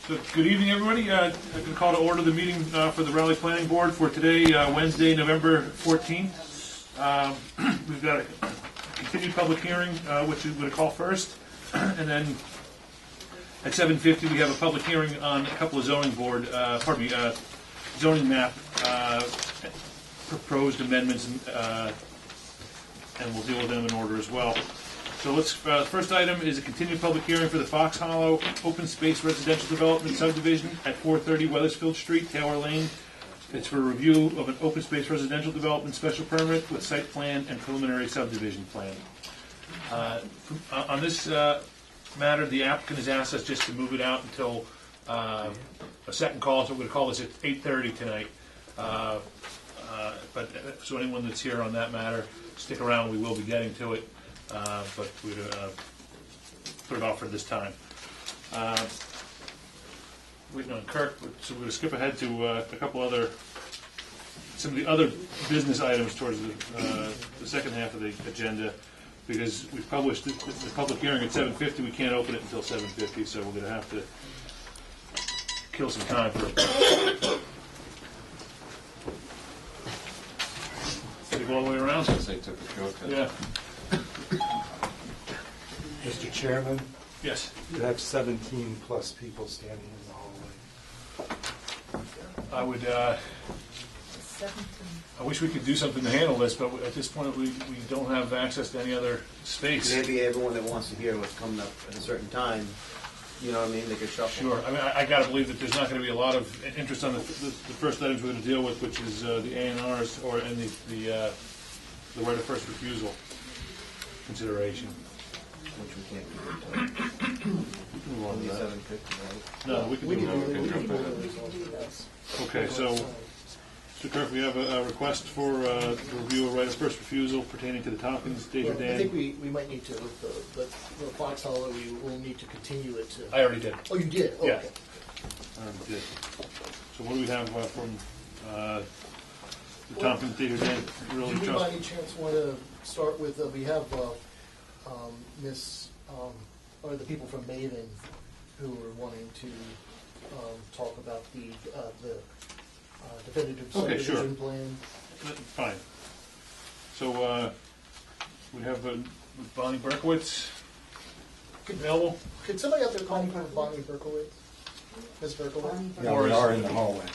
So, good evening, everybody. I'm going to call to order the meeting for the Raleigh Planning Board for today, Wednesday, November 14th. We've got a continued public hearing, which we're going to call first, and then at 7:50 we have a public hearing on a couple of zoning map proposed amendments, and we'll deal with them in order as well. So let's, the first item is a continued public hearing for the Fox Hollow Open Space Residential Development Subdivision at 430 Weathersfield Street, Taylor Lane. It's for review of an open space residential development special permit with site plan and preliminary subdivision plan. On this matter, the applicant has asked us just to move it out until a second call, so we're going to call this at 8:30 tonight. But so anyone that's here on that matter, stick around, we will be getting to it. But we're going to put it off for this time. Waiting on Kirk, so we're going to skip ahead to some of the other business items towards the second half of the agenda, because we've published the public hearing at 7:50. We can't open it until 7:50, so we're going to have to kill some time for it. Take all the way around? Since they took a shortcut. Yeah. Mr. Chairman, Yes. you have 17 plus people standing in the hallway. I would. I wish we could do something to handle this, but at this point we don't have access to any other space. Maybe everyone that wants to hear what's coming up at a certain time, you know what I mean, they could shuffle. Sure. I mean, I got to believe that there's not going to be a lot of interest on the first items we're going to deal with, which is the A&Rs and the right of first refusal consideration. Which we can't do Move on to until that. 7:50, right? No, we can do that. Okay, so, Mr. Kirk, we have a request for the review of right of first refusal pertaining to the Tompkins, Well, I Desjardins. think we might need to, but the Fox Hollow, we will need to continue it to. I already did. Oh, you did? Oh, Yeah. okay. Did. So what do we have from the Tompkins, Desjardins? Really Do you by trust? any chance want to start with, we have or the people from Maven who are wanting to talk about the definitive Okay, sure. subdivision plan. Fine. So we have Bonnie Berkowitz available? Could somebody out there call me for Bonnie Berkowitz? Ms. Berkowitz? Yeah, we are in the hallway.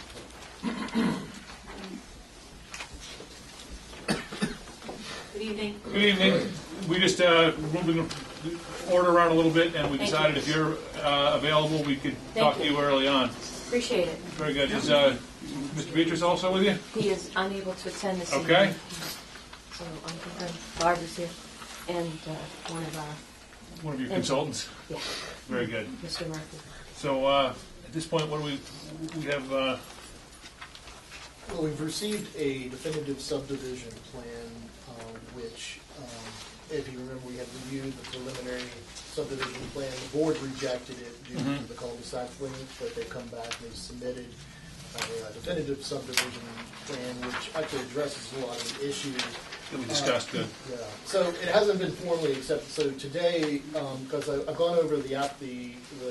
Good evening. Good evening. We just moving the order around a little bit, and we Thank decided you. if you're available, we could talk to you early on. Appreciate it. Very good. Is Mr. Beatrice also with you? He is unable to attend this Okay. evening. So I'm concerned. Barbara's here, and one of our, One of your consultants. yeah, Very good. Mr. Murphy. So at this point, what do we have? Well, we've received a definitive subdivision plan, which, if you remember, we had reviewed the preliminary subdivision plan. The board rejected it due to the cul-de-sac link, but they've come back and they've submitted a definitive subdivision plan, which actually addresses a lot of the issues. That we discussed. Good. Yeah, so it hasn't been formally accepted, so today, because I've gone over the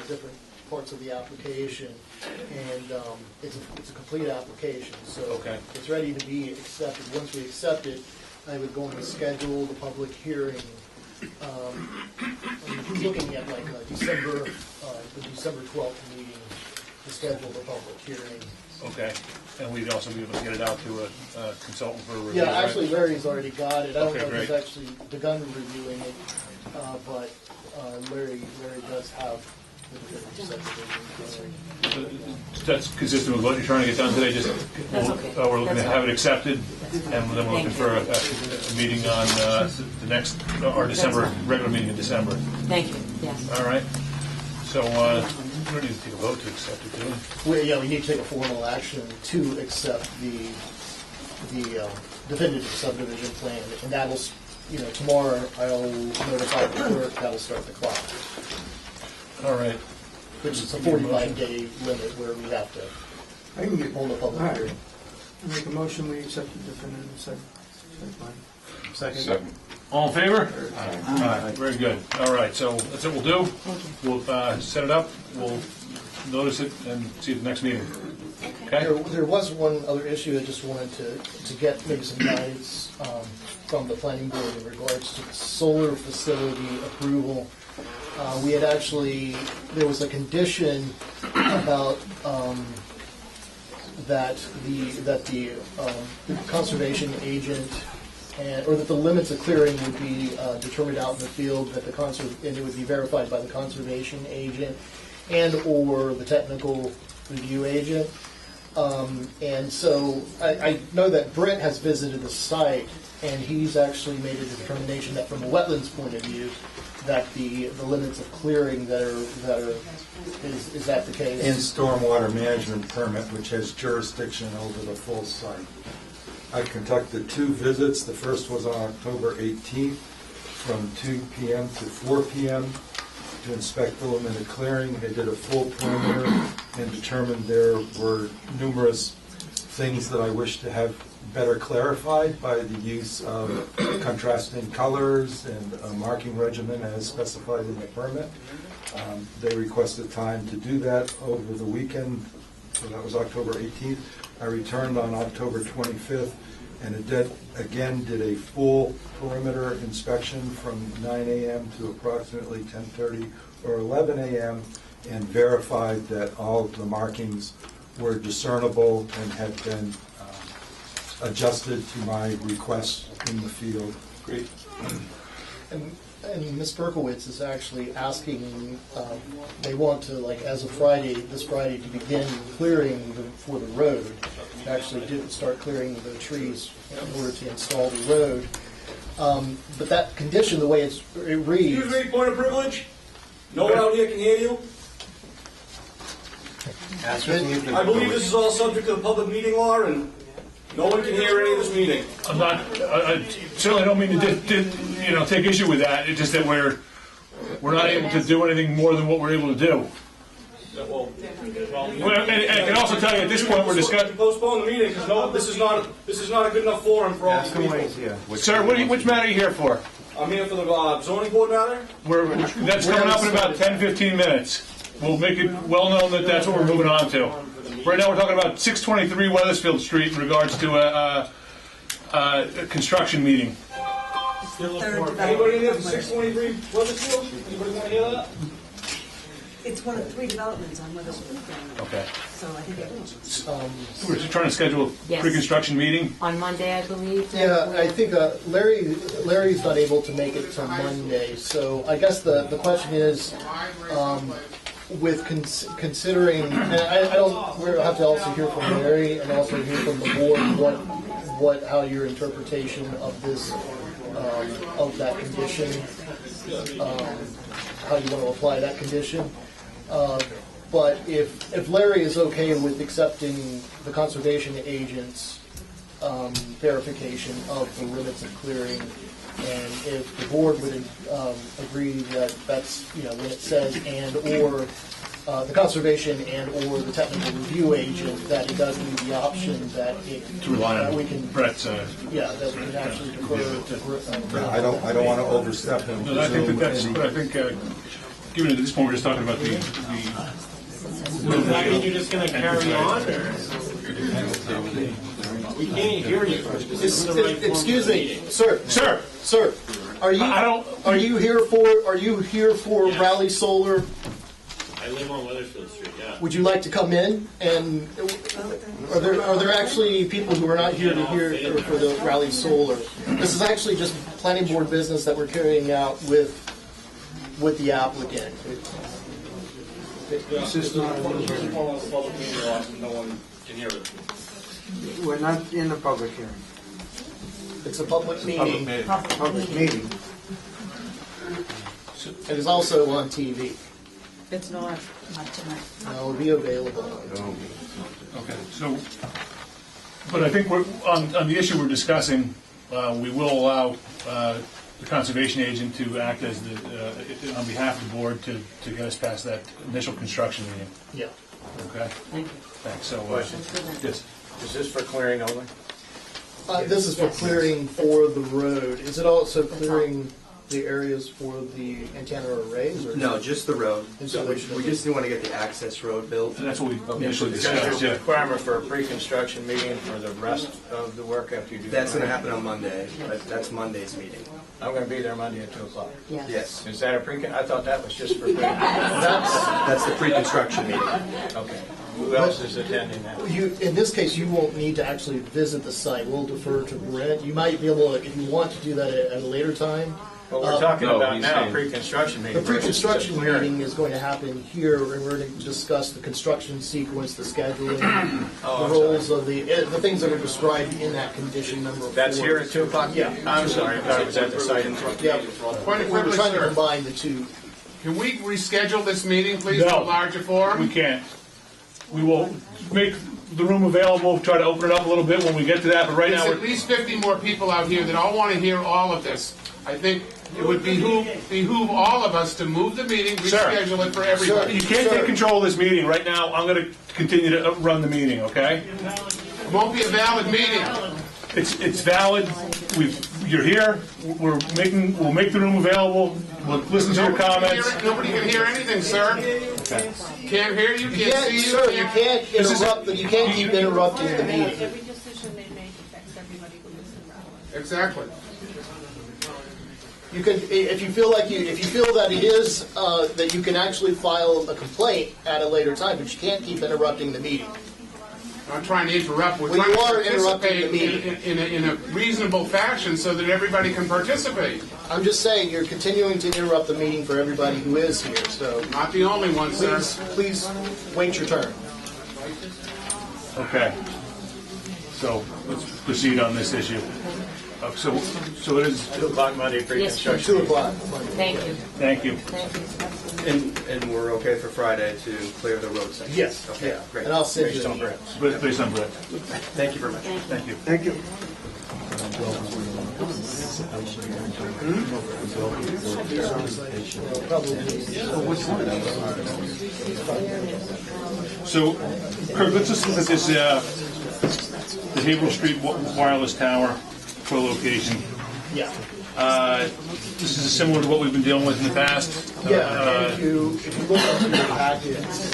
different parts of the application, and it's a complete application, so Okay. it's ready to be accepted. Once we accept it, I would go and schedule the public hearing. I'm looking at like the December 12th meeting to schedule the public hearing. Okay. And we'd also be able to get it out to a consultant for a review. Yeah, right? actually Larry's already got it. I don't Okay, know if he's great. actually begun reviewing it, but Larry does have the definitive subdivision. That's consistent with what you're trying to get done today. Just That's okay. we're looking to That's have it fine. accepted, and then we're looking for a meeting on the next or December regular meeting in December. Thank you, yes. All right. So we don't need to take a vote to accept it, do we? We need to take a formal action to accept the definitive subdivision plan, and that'll, tomorrow I'll notify the clerk, that'll start the clock, All right. which is a 45-day limit where we have to I can get, hold a all public right. hearing. I make a motion, we accept the definitive site plan. Second. All in favor? Aye. Very good. All right, so that's what we'll do. Thank you. We'll set it up. We'll notice it and see you at the next meeting. Okay? There was one other issue I just wanted to get maybe some guidance from the planning board in regards to the solar facility approval. We had actually, there was a condition about that the conservation agent or that the limits of clearing would be determined out in the field, that and it would be verified by the conservation agent and/or the technical review agent. And so I know that Brent has visited the site, and he's actually made a determination that from a wetlands point of view, that the limits of clearing is that the case? In stormwater management permit, which has jurisdiction over the full site. I conducted 2 visits. The first was on October 18th from 2 p.m. to 4 p.m. to inspect the limit of clearing. They did a full perimeter and determined there were numerous things that I wish to have better clarified by the use of contrasting colors and a marking regimen as specified in the permit. They requested time to do that over the weekend, so that was October 18th. I returned on October 25th and again did a full perimeter inspection from 9 a.m. to approximately 10:30 or 11 a.m. and verified that all of the markings were discernible and had been adjusted to my requests in the field. Great. And Ms. Berkowitz is actually asking, they want to, like, as of this Friday, to begin clearing for the road. Actually didn't start clearing the trees in order to install the road. But that condition, the way it reads... Excuse me, point of privilege? No one out here can hear you? I believe this is all subject to the public meeting law, and no one can hear any of this meeting. I certainly don't mean to take issue with that. It's just that we're not able to do anything more than what we're able to do. Well, And I can also tell you at this point we're discussing. Postpone the meeting, because this is not a good enough forum for all these people. Sir, which matter are you here for? I'm here for the zoning board matter. That's coming up in about 10-15 minutes. We'll make it well known that that's what we're moving on to. Right now we're talking about 623 Weathersfield Street in regards to a construction meeting. Anybody in here for 623 Weathersfield? Anybody want to hear that? It's one of 3 developments on Weathersfield. Okay. So I think it We're just trying to schedule a Yes. pre-construction meeting. On Monday, I believe. Yeah, I think Larry's not able to make it till Monday, so I guess the question is, with considering, and we'll have to also hear from Larry and also hear from the board how your interpretation of this, of that condition, how you want to apply that condition. But if Larry is okay with accepting the conservation agent's verification of the limits of clearing, and if the board would agree that that's, when it says and/or the conservation and/or the technical review agent, that it does leave the option that To rely that on we can, Brett's. that we can actually defer to. I don't want to overstep and No, I think presume that's. any- But I think, given at this point, we're just talking about the Does that mean you're just going to carry on, or? We can't hear you. This is the right form Excuse of the me, meeting. sir, are you here for Raleigh Solar? I live on Weathersfield Street, yeah. Would you like to come in? And are there actually people who are not here to hear for the Raleigh Solar? This is actually just planning board business that we're carrying out with the applicant. This is not a public meeting law, so no one can hear it. We're not in a public hearing. It's a public meeting. Public meeting. It is also on TV. It's not tonight. It'll be available. Okay, so, but I think we're, on the issue we're discussing, we will allow the conservation agent to act as on behalf of the board to get us past that initial construction meeting. Yeah. Okay? Thank you. Thanks, so, yes. Is this for clearing only? This is for clearing for the road. Is it also clearing the areas for the antenna arrays? Or No, just the road. Installation. We just want to get the access road built. That's what we initially Because there's discussed, a yeah. requirement for a pre-construction meeting for the rest of the work after you do. That's going to happen on Monday. That's Monday's meeting. I'm going to be there Monday at 2 o'clock. Yes. Is that a I thought that was just for That's the pre-construction meeting. Okay. Who else is attending that? In this case, you won't need to actually visit the site. We'll defer to Brent. You might be able to, if you want to do that at a later time. But we're talking No, about he's now saying- pre-construction The meeting. pre-construction Just clearing. meeting is going to happen here, and we're going to discuss the construction sequence, the scheduling, Oh, the roles of the things that are described in that condition number 4. That's here at 2 o'clock? Yeah. I'm sorry, I thought it was at the site. Yeah. Point of We're privilege, trying to sir. combine the two. Can we reschedule this meeting, please, to No. a larger forum? We can't. We will make the room available, try to open it up a little bit when we get to that, but right There's now, at least 50 more people out here that all want to hear all of this. I think it would behoove all of us to move the meeting, Sir. reschedule it for everybody. you can't take control of this meeting. Right now, I'm going to continue to run the meeting, okay? It won't be a valid meeting. It's valid. You're here. We'll make the room available. We'll listen to your comments. Nobody can hear anything, sir. Can't hear you, You can't can't, see you. sir, you can't interrupt. You can't keep interrupting the meeting. Every decision they make affects everybody who lives in Rowland. Exactly. You can, if you feel that it is that you can actually file a complaint at a later time, but you can't keep interrupting the meeting. I'm not trying to interrupt. We're Well, trying you to are interrupting the participate in a reasonable fashion so that everybody can participate. I'm just saying you're continuing to interrupt the meeting for everybody who is here. So Not the only one, sir. please wait your turn. Okay. So let's proceed on this issue. So it is. 2 o'clock Monday pre-construction. 2 o'clock. Thank you. Thank you. Thank you. And we're okay for Friday to clear the road section? Yes. Okay, Yeah. great. And I'll send you Based an on email. Brett. Based on Brett. Thank you very much. Thank you. Thank you. So, Kirk, let's just look at this, the Haverhill Street wireless tower co-location. Yeah. This is similar to what we've been dealing with in the past. Yeah, and if you look into your packets,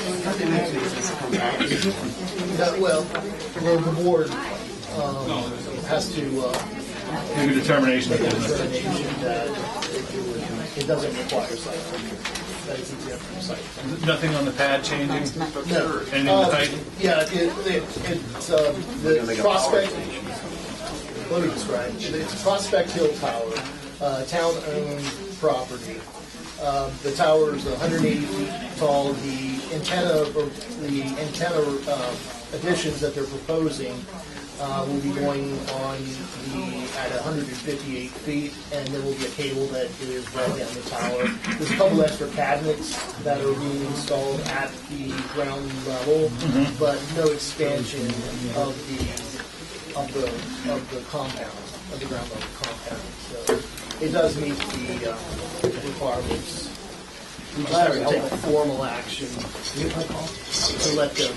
well, the board has to Make a determination. make a determination that it doesn't require site plan, that it's exempt from site plan. Nothing on the pad changing? No. Anything with height? Yeah, it's the Prospect, let me describe it. It's Prospect Hill Tower, town-owned property. The tower is 180 feet tall. The antenna additions that they're proposing will be going on at 158 feet, and there will be a cable that is right down the tower. There's a couple extra cabinets that are being installed at the ground level, but no expansion of the compound, of the ground level compound. So it does meet the requirements. We just have to take a formal action to let them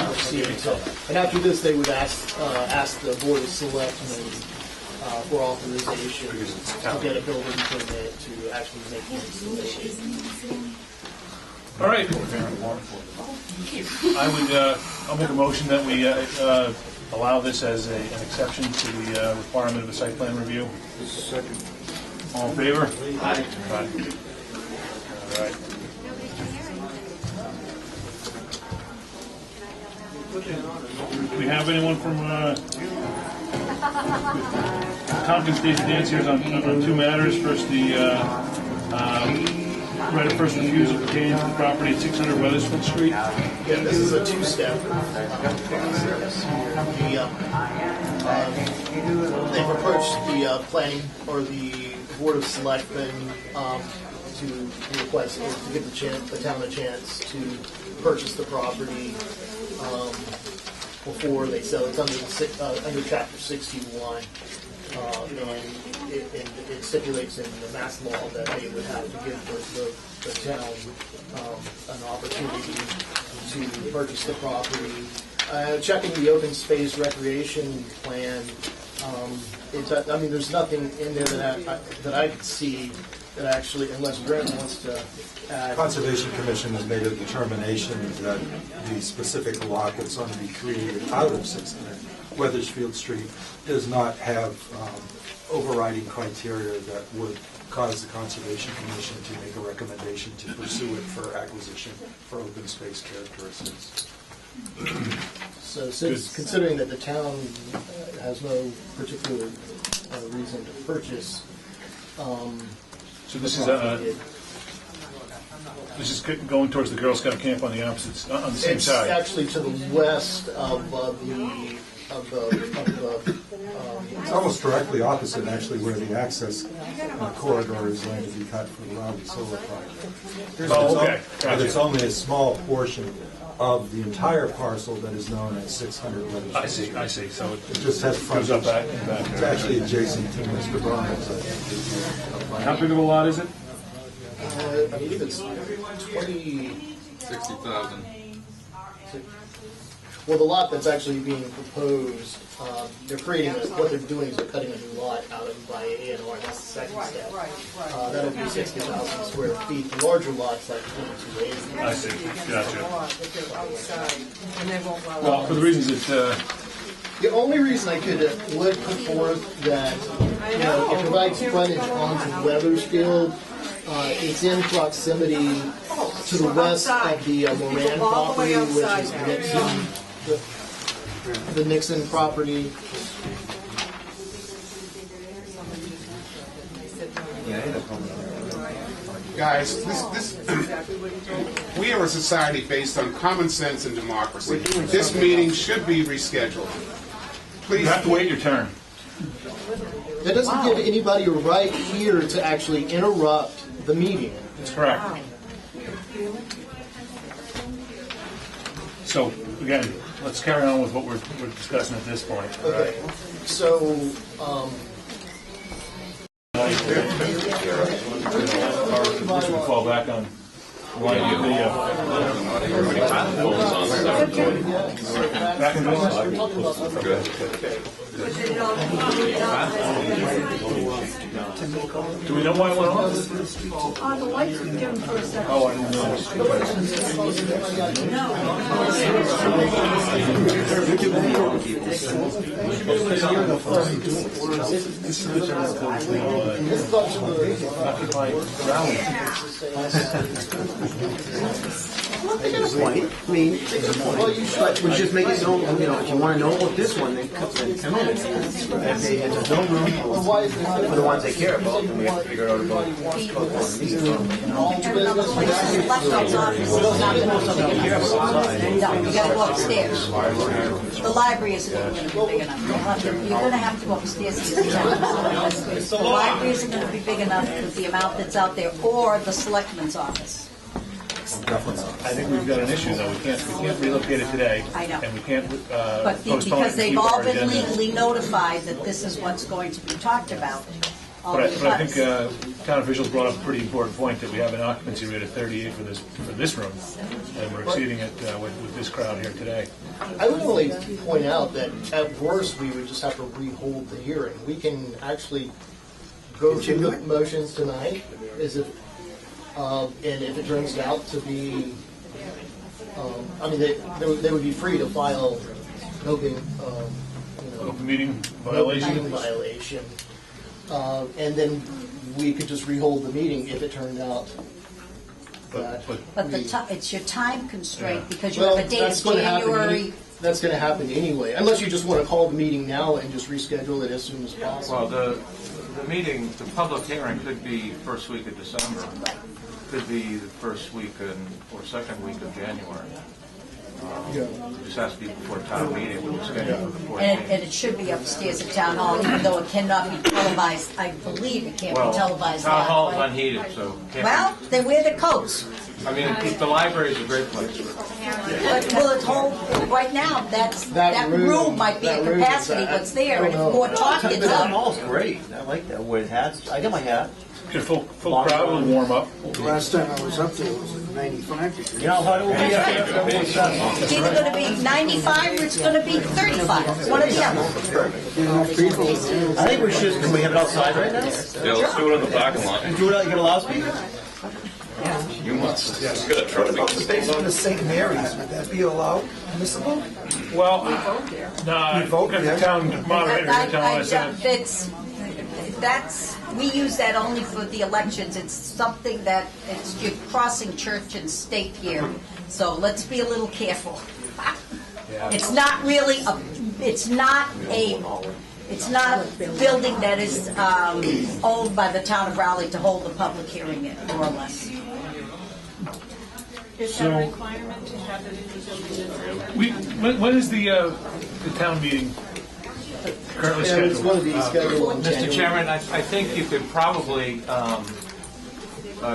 proceed. So, and after this, they would ask the Board of Selectmen for authorization to get a building permit to actually make the installation. All right. I'll make a motion that we allow this as an exception to the requirement of a site plan review. Second. All in favor? Aye. All right. Do we have anyone from Tompkins State Dance here on 2 matters? First, the right of first refusal pertaining to the property at 600 Weathersfield Street. Yeah, this is a two-step process. They've approached the planning or the Board of Selectmen to request to give the town a chance to purchase the property before they sell. It's under Chapter 61, and it stipulates in the mass law that they would have to give the town an opportunity to purchase the property. Checking the open space recreation plan, I mean, there's nothing in there that I could see that actually, unless Brent wants to add. Conservation Commission has made a determination that the specific lot that's going to be created out of 600 Weathersfield Street does not have overriding criteria that would cause the Conservation Commission to make a recommendation to pursue it for acquisition for open space characteristics. So since, considering that the town has no particular reason to purchase, So this is going towards the Girl Scout camp on the opposite, on the same it's side. actually to the west of It's almost directly opposite, actually, where the access corridor is going to be cut for the Rowley Solar Project. Oh, okay. But it's Gotcha. only a small portion of the entire parcel that is known as 600 Weathersfield. I see, I see. So It just has goes up frontage. back. It's actually adjacent to Mr. Burns. How big of a lot is it? I believe it's 20. 60,000. Well, the lot that's actually being proposed, they're creating, what they're doing is they're cutting a new lot out of by A&R, that's the second step. That'll be 60,000 square feet. The larger lot's like 2280. I see. Gotcha. Well, for the reasons that, The only reason I would put forth that, it provides frontage onto Weathersfield, it's in proximity to the west of the Moran property, which is Nixon, the Nixon property. Guys, we are a society based on common sense and democracy. This meeting should be rescheduled. Please. you have to wait your turn. That doesn't give anybody a right here to actually interrupt the meeting. That's correct. So, again, let's carry on with what we're discussing at this point. all right? Okay, so, This would fall back on line with the, back in Do we know why it went off? The lights were dim for a second. Oh, I didn't know. White, I mean, but we just make it known, if you want to know about this one, then come in. If there's no room for the ones they care about, then we have to figure out about Turn on the lights. The selectman's office is not going to be big enough. No, you got to go upstairs. The library isn't going to be big enough. You're going to have to go upstairs to see that. The library isn't going to be big enough with the amount that's out there, or the selectman's office. I think we've got an issue, though. We can't relocate it today. I know. And we can't But postpone it because to they've keep all our been agenda. legally notified that this is what's going to be talked about. All But I the think abutters. town officials brought up a pretty important point, that we have an occupancy rate of 38 for this room, and we're exceeding it with this crowd here today. I would only point out that at worst, we would just have to rehold the hearing. We can actually go through the motions tonight, and if it turns out to be, they would be free to file an Open meeting open violation. violation. And then we could just rehold the meeting if it turned out that. But it's your time constraint, because you Well, have a date that's of going to happen. January. That's going to happen anyway, unless you just want to call the meeting now and just reschedule it as soon as possible. Well, the meeting, the public hearing could be first week of December. Could be the first week or second week of January. It just has to be before town meeting, which is scheduled for the 14th. And it should be upstairs at Town Hall, even though it cannot be televised. I believe it can't be televised Town hall's live. unheated, so can't Well, they wear the coats. be. I mean, the library's a great place. But will it hold, right now, that room might be at capacity, what's there, and if more talk gets The up. mall's great. I like that. Wear hats. I got my hat. Get a full crowd will warm up. Last time I was up there, it was like 95 degrees. You know how it will be up there? It's either gonna be 95 or it's gonna be 35, one or the other. Enough people. I think we should, can we have it outside right now? Yeah, let's do it in the parking lot. And do it out, you got a loudspeaker? You must. Just get a trophy. Space for the St. Mary's, would that be allowed, permissible? Well, no, the town moderator, the town I- said. That's, we use that only for the elections. It's something that, you're crossing church and state here, so let's be a little careful. It's not really it's not a building that is owned by the town of Raleigh to hold the public hearing in, more or less. Is So- there a requirement to have it in the building? When is the town meeting currently Yeah, it's going to scheduled? be scheduled in Mr. January. Chairman, I think you could probably,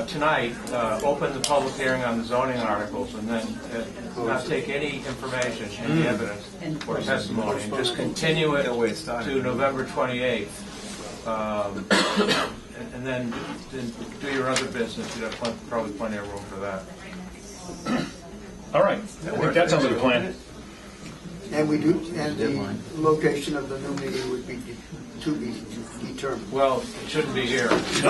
tonight, open the public hearing on the zoning articles and then not take any information, any evidence or testimony, and just continue it to November 28th. And then do your other business. You'd have probably plenty of room for that. All right, I think that sounds like a plan. And we do, and the location of the new meeting would be to be determined. Well, it shouldn't be here. Are you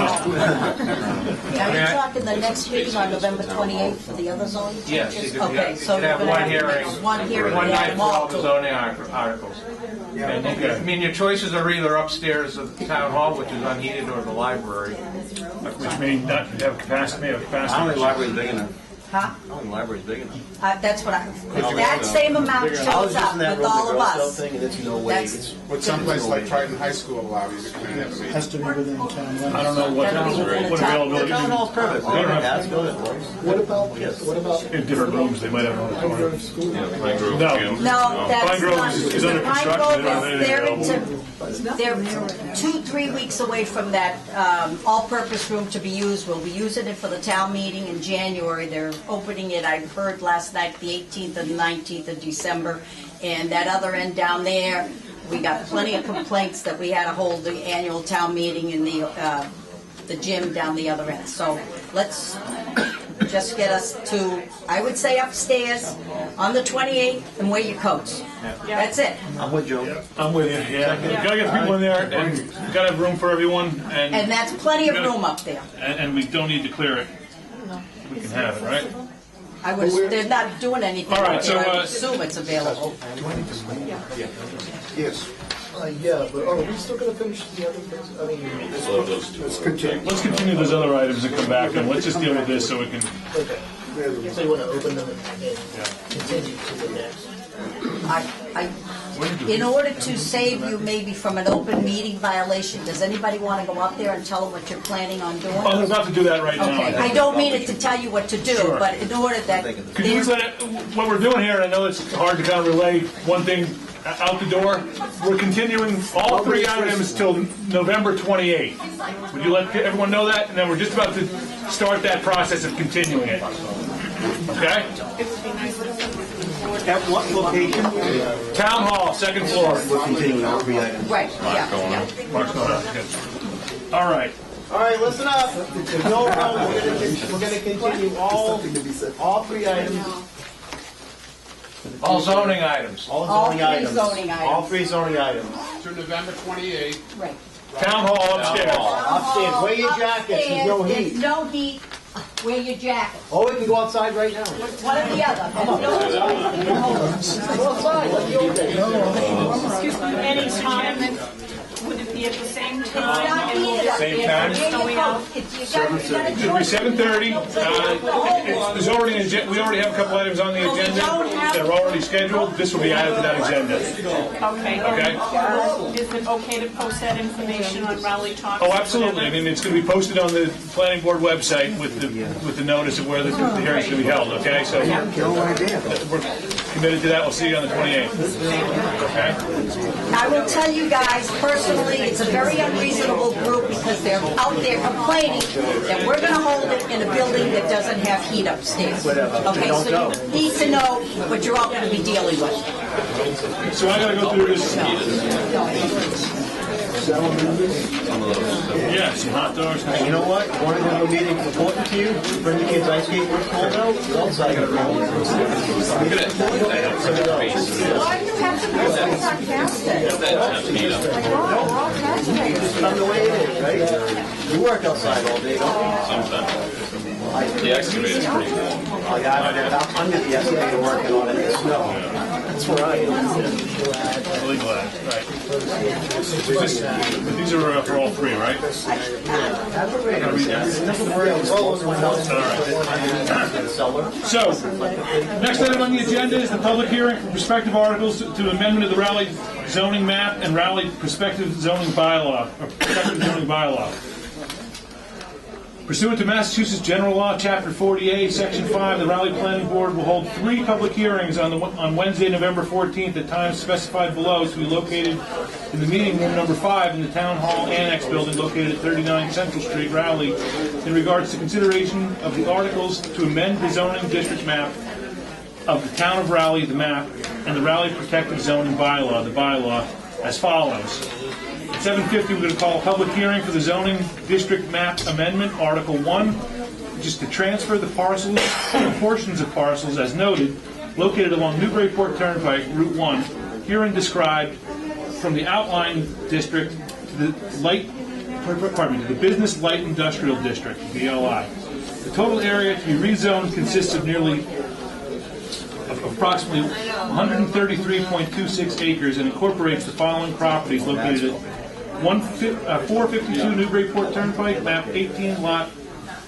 talking the next meeting on November 28th for the other zoning Yes, changes? you could Okay, you so could have you're one gonna hearing, one hearing, one yeah, night for all the multiple. zoning articles. And you could- I mean, your choices are either upstairs at the town hall, which is unheated, or the library. Which may not have capacity, may have capacity. How many libraries big enough? Huh? How many libraries big enough? That's what if that same amount I was shows up using that with room, all the of Girl Scout us, thing, and it's no way. that's, Would someplace like Triton High School allow you to come in and have a meeting? Has to be within town limits. I don't know what That'll be within the town. availability. Town hall's perfect. Go ahead, guys, go ahead, boys. What about In different rooms, they might have an auditorium. school? Pine Grove No. Gym? no, that's Pine Grove not. is under Pine construction. They don't have Grove anything is, they're 2-3 weeks away from that all-purpose room to be used. We'll be using it for the town meeting in January. They're opening it, I heard last night, the 18th and 19th of December. And that other end down there, we got plenty of complaints that we had to hold the annual town meeting in the gym down the other end. So let's just get us to, I would say upstairs on the 28th and wear your coats. That's it. I'm with Joe. I'm with you, yeah. Gotta get people in there, and gotta have room for everyone, And that's plenty of room up there. and we don't need to clear it. We can have it, right? They're not doing anything All right, up there. so, I would assume it's available. Yes. Yeah, but are we still going to finish the other things? I mean, Let's continue. Let's continue those other items and come back, and let's just deal with this so we can. okay. So you want to open them and continue to the next? In order to save you maybe from an open meeting violation, does anybody want to go up there and tell them what you're planning on doing? I'm about to do that right now. Okay, I don't mean it to tell you what to do, Sure. but in order that Could you let it, what we're doing here, I know it's hard to kind of relay one thing out the door. We're continuing all 3 items till November 28th. Would you let everyone know that? And then we're just about to start that process of continuing it. Okay? At what location? Town Hall, 2nd floor. We're continuing all 3 items. right, yeah. Mark's going up. Good. All right. All right, listen up. No, we're going to continue all 3 items. All zoning items. All three zoning items. All 3 zoning items. To November 28th. Right. Town Hall upstairs. Upstairs, wear your jackets, there's no Upstairs, heat. there's no heat. Wear your jacket. Oh, we can go outside right now. One or the other. Go outside, let you open. Any time, would it be at the same time? Same time? It'll be 7:30. There's already we already have a couple items on the agenda that are already scheduled. This will be added to that agenda. Okay. Okay. Is it okay to post that information on Raleigh Talks? Oh, absolutely. I mean, it's going to be posted on the planning board website with the notice of where the hearing's going to be held. Okay, so we're committed to that. We'll see you on the 28th. Okay. I will tell you guys personally, it's a very unreasonable group because they're out there complaining that we're going to hold it in a building that doesn't have heat upstairs. Okay, so you need to know what you're all going to be dealing with. So I got to go through this. sell members. Yeah, some hot dogs. And you know what? You want to go to a meeting important to you? Bring your kids ice skate with cold out. You're outside. Look at it. They have pretty face. Why do you have to be so sarcastic? Like, we're all fascinated. It's not the way it is, right? You work outside all day, don't you? Sometimes. The excavator's pretty cool. Oh, yeah, I'm under the excavator working on it in the snow. That's where I am. Really glad. Right. These are for all three, right? So, next item on the agenda is the public hearing for prospective articles to amendment of the Raleigh zoning map and Raleigh prospective zoning bylaw, or prospective zoning bylaw. Pursuant to Massachusetts General Law, Chapter 48, Section 5, the Raleigh Planning Board will hold 3 public hearings on Wednesday, November 14th at times specified below to be located in the meeting room number 5 in the Town Hall Annex Building located at 39 Central Street, Raleigh, in regards to consideration of the articles to amend the zoning district map of the Town of Raleigh, the map, and the Raleigh Protective Zoning Bylaw, the bylaw, as follows. At 7:50, we're going to call a public hearing for the zoning district map amendment, Article 1, which is to transfer the parcels and portions of parcels as noted, located along Newburyport Turnpike, Route 1, herein described from the outlying district to the business light industrial district, BLI. The total area to be rezoned consists of approximately 133.26 acres and incorporates the following properties located at 452 Newburyport Turnpike, map 18, lot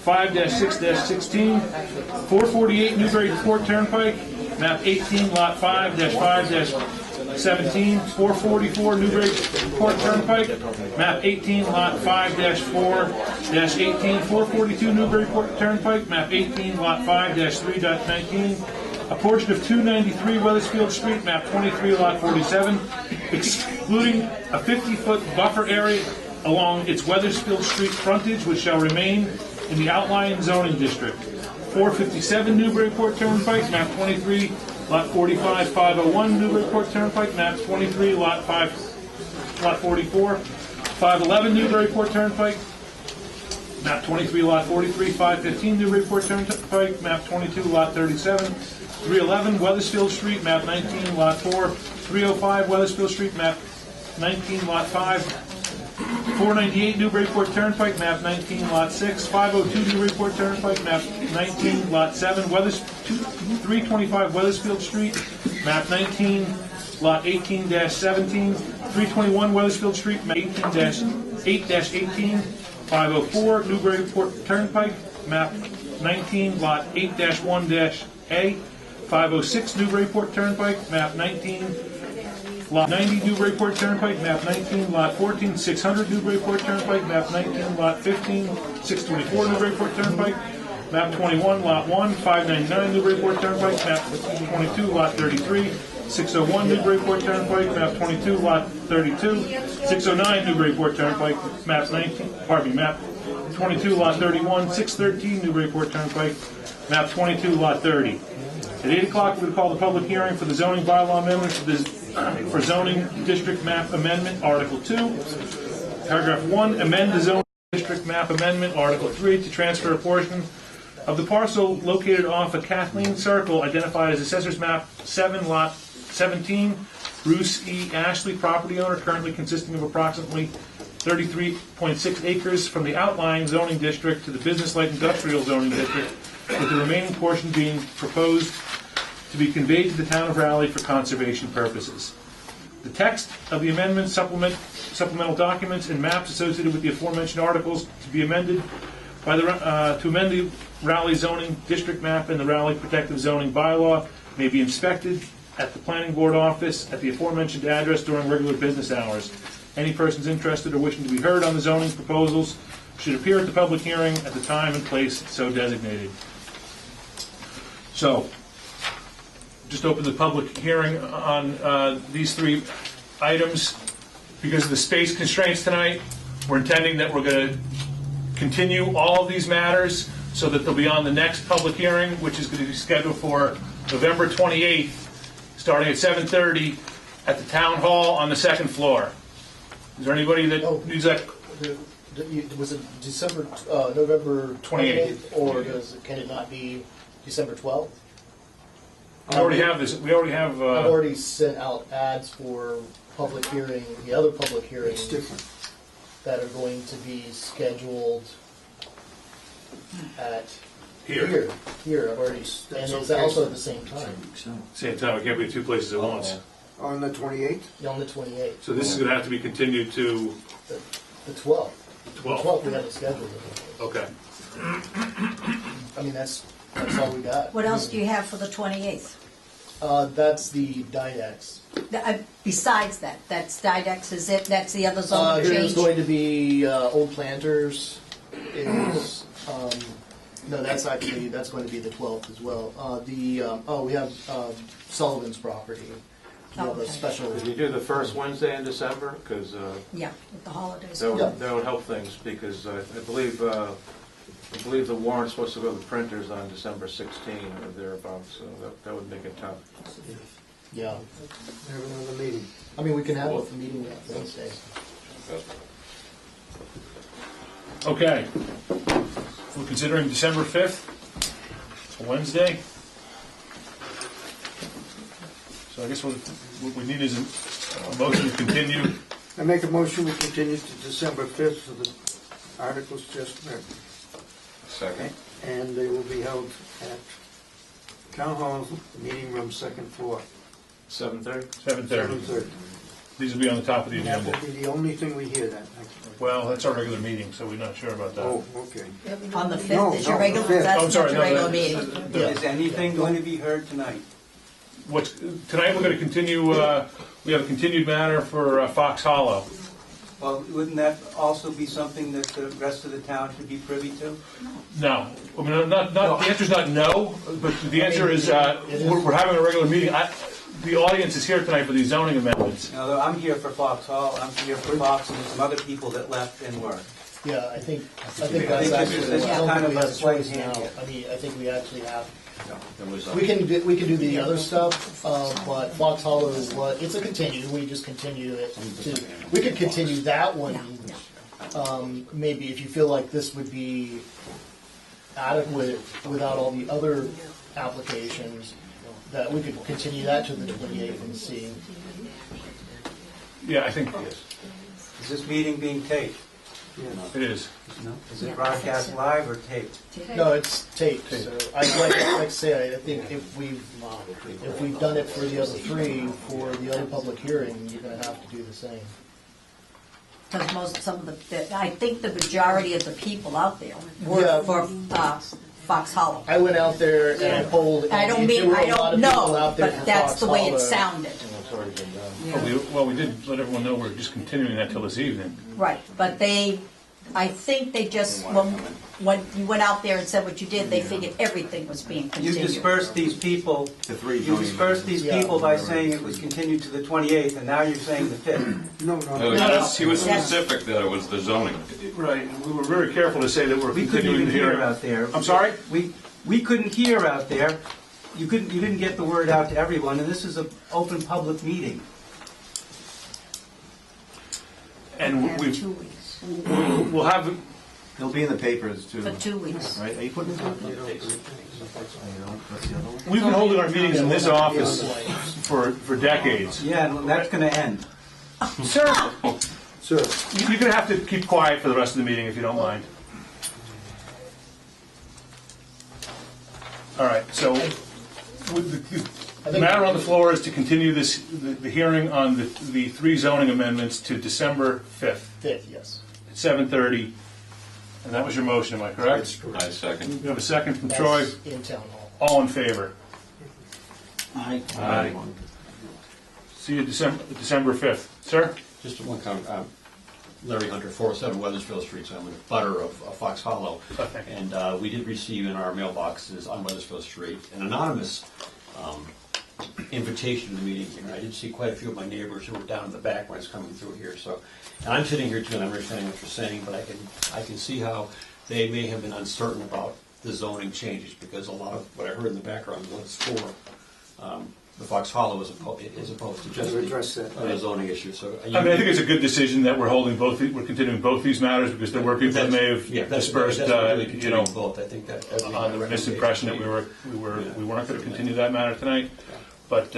5-6-16, 448 Newburyport Turnpike, map 18, lot 5-5-17, 444 Newburyport Turnpike, map 18, lot 5-4-18, 442 Newburyport Turnpike, map 18, lot 5-3.19, a portion of 293 Weathersfield Street, map 23, lot 47, excluding a 50-foot buffer area along its Weathersfield Street frontage, which shall remain in the outlying zoning district. 457 Newburyport Turnpike, map 23, lot 45, 501 Newburyport Turnpike, map 23, lot 44, 511 Newburyport Turnpike, map 23, lot 43, 515 Newburyport Turnpike, map 22, lot 37, 311 Weathersfield Street, map 19, lot 4, 305 Weathersfield Street, map 19, lot 5, 498 Newburyport Turnpike, map 19, lot 6, 502 Newburyport Turnpike, map 19, lot 7, 325 Weathersfield Street, map 19, lot 18-17, 321 Weathersfield Street, map 18-8-18, 504 Newburyport Turnpike, map 19, lot 8-1-A, 506 Newburyport Turnpike, map 19, lot 90 Newburyport Turnpike, map 19, lot 14, 600 Newburyport Turnpike, map 19, lot 15, 624 Newburyport Turnpike, map 21, lot 1, 599 Newburyport Turnpike, map 22, lot 33, 601 Newburyport Turnpike, map 22, lot 32, 609 Newburyport Turnpike, map 22, lot 31, 613 Newburyport Turnpike, map 22, lot 30. At 8 o'clock, we will call the public hearing for the zoning bylaw amendment for zoning district map amendment, Article 2. Paragraph 1, amend the zoning district map amendment, Article 3, to transfer a portion of the parcel located off of Kathleen Circle, identified as Assessor's Map 7, Lot 17, Bruce E. Ashley, property owner, currently consisting of approximately 33.6 acres, from the outlying zoning district to the business light industrial zoning district, with the remaining portion being proposed to be conveyed to the town of Raleigh for conservation purposes. The text of the amendment, supplemental documents, and maps associated with the aforementioned articles to be amended by to amend the Raleigh zoning district map and the Raleigh protective zoning bylaw may be inspected at the planning board office at the aforementioned address during regular business hours. Any persons interested or wishing to be heard on the zoning proposals should appear at the public hearing at the time and place so designated. So, just open the public hearing on these 3 items. Because of the space constraints tonight, we're intending that we're going to continue all of these matters so that they'll be on the next public hearing, which is going to be scheduled for November 28th, starting at 7:30 at the Town Hall on the 2nd floor. Is there anybody that needs that? Was it December, November 28th. 28th, or can it not be December 12th? We already have this, we already have, I've already sent out ads for public hearing, the other public hearings that are going to be scheduled at here. I've already, and it's also at the same time, same time, we can't be at two places at once. On the 28th? on the 28th. So this is gonna have to be continued to The 12th. 12th. 12th, we haven't scheduled it. Okay. I mean, that's all we got. What else do you have for the 28th? That's the Dynex. Besides that, that's Didex, is it, that's the other zone There's change? going to be Old Planters. Is no, that's going to be the 12th as well. We have Sullivan's property. We have a Okay. special. Could you do the first Wednesday in December? Because Yeah, with the holidays. that would help things, because I believe the warrant's supposed to go to the printers on December 16 or thereabouts, so that would make it tough. Yeah. Have another meeting. I mean, we can have a meeting that Wednesday. Okay. We're considering December 5th, a Wednesday. So I guess what we need is a motion to continue. I make a motion we continue to December 5th for the articles just read. Second. And they will be held at Town Hall, meeting room, second floor. 7:30? 7:30. 7:30. These will be on the top of the That agenda. will be the only thing we hear that night. Well, that's our regular meeting, so we're not sure about that. Oh, okay. On the 5th No, is your no, regular, the 5th. that's I'm sorry, not your no, regular that- meeting. Yeah. anything going to be heard tonight? Tonight we're going to continue, we have a continued matter for Fox Hollow. Well, wouldn't that also be something that the rest of the town should be privy to? No, I mean, the answer's not no, but the answer is, we're having a regular meeting. The audience is here tonight for these zoning amendments. No, I'm here for Fox Hall, I'm here for Fox, and there's some other people that left and were. Yeah, I think that's think actually, this is I don't kind think we of a have a choice slight now. hand. I mean, I think we actually have. There was, We can do the other stuff, but Fox Hollow is it's a continue. We just continue it to. We could continue that one. Maybe if you feel like this would be adequate without all the other applications, that we could continue that to the 28th and see. Yeah, I think Is this meeting being taped? it is. Is it broadcast live or taped? No, it's taped. So I'd like to say, I think if we've done it for the other three, for the other public hearing, you're going to have to do the same. Because I think the majority of the people out there were Yeah. for Fox Hollow. I went out there and I polled. I don't and there mean, were I a lot don't of people know, out there but for that's Fox the way it Hollow. sounded. Well, we did let everyone know we're just continuing that till this evening. Right, but I think they just, when you went out there and said what you did, they figured everything was being You continued. dispersed these people, by saying it was continued to the 28th, and now you're saying the 5th. No. he was specific that it was the zoning. Right, and we were very careful to say that we're We couldn't continuing even the hear hearing. out there. I'm sorry? We couldn't hear out there. You didn't get the word out to everyone, and this is an open public meeting. And And we've, 2 weeks, we'll have, It'll be in the papers too. for 2 weeks. Right, are you putting it on? we've been holding our meetings in this office for decades. Yeah, and that's going to end. Sir, Sir, you're going to have to keep quiet for the rest of the meeting if you don't mind. All right, so the matter on the floor is to continue the hearing on the three zoning amendments to December 5th 5th, yes. at 7:30. And that was your motion, am I correct? I second. We have a second from Troy. That's in Town Hall. All in favor? Aye. See you December 5th. Sir? Just one comment. Larry Hunter, 407 Weathersfield Street, so I'm a butter of Fox Hollow. Okay. And we did receive in our mailboxes on Weathersfield Street an anonymous invitation to the meeting here. I did see quite a few of my neighbors who were down in the back when I was coming through here. So, and I'm sitting here too, and I'm understanding what you're saying, but I can see how they may have been uncertain about the zoning changes, because a lot of what I heard in the background was for. the Fox Hollow as opposed to just address that. the zoning issue. So I mean, I think it's a good decision that we're continuing both these matters because there were people that may have dispersed, you know, both. I think that on the misimpression that we weren't going to continue that matter tonight. But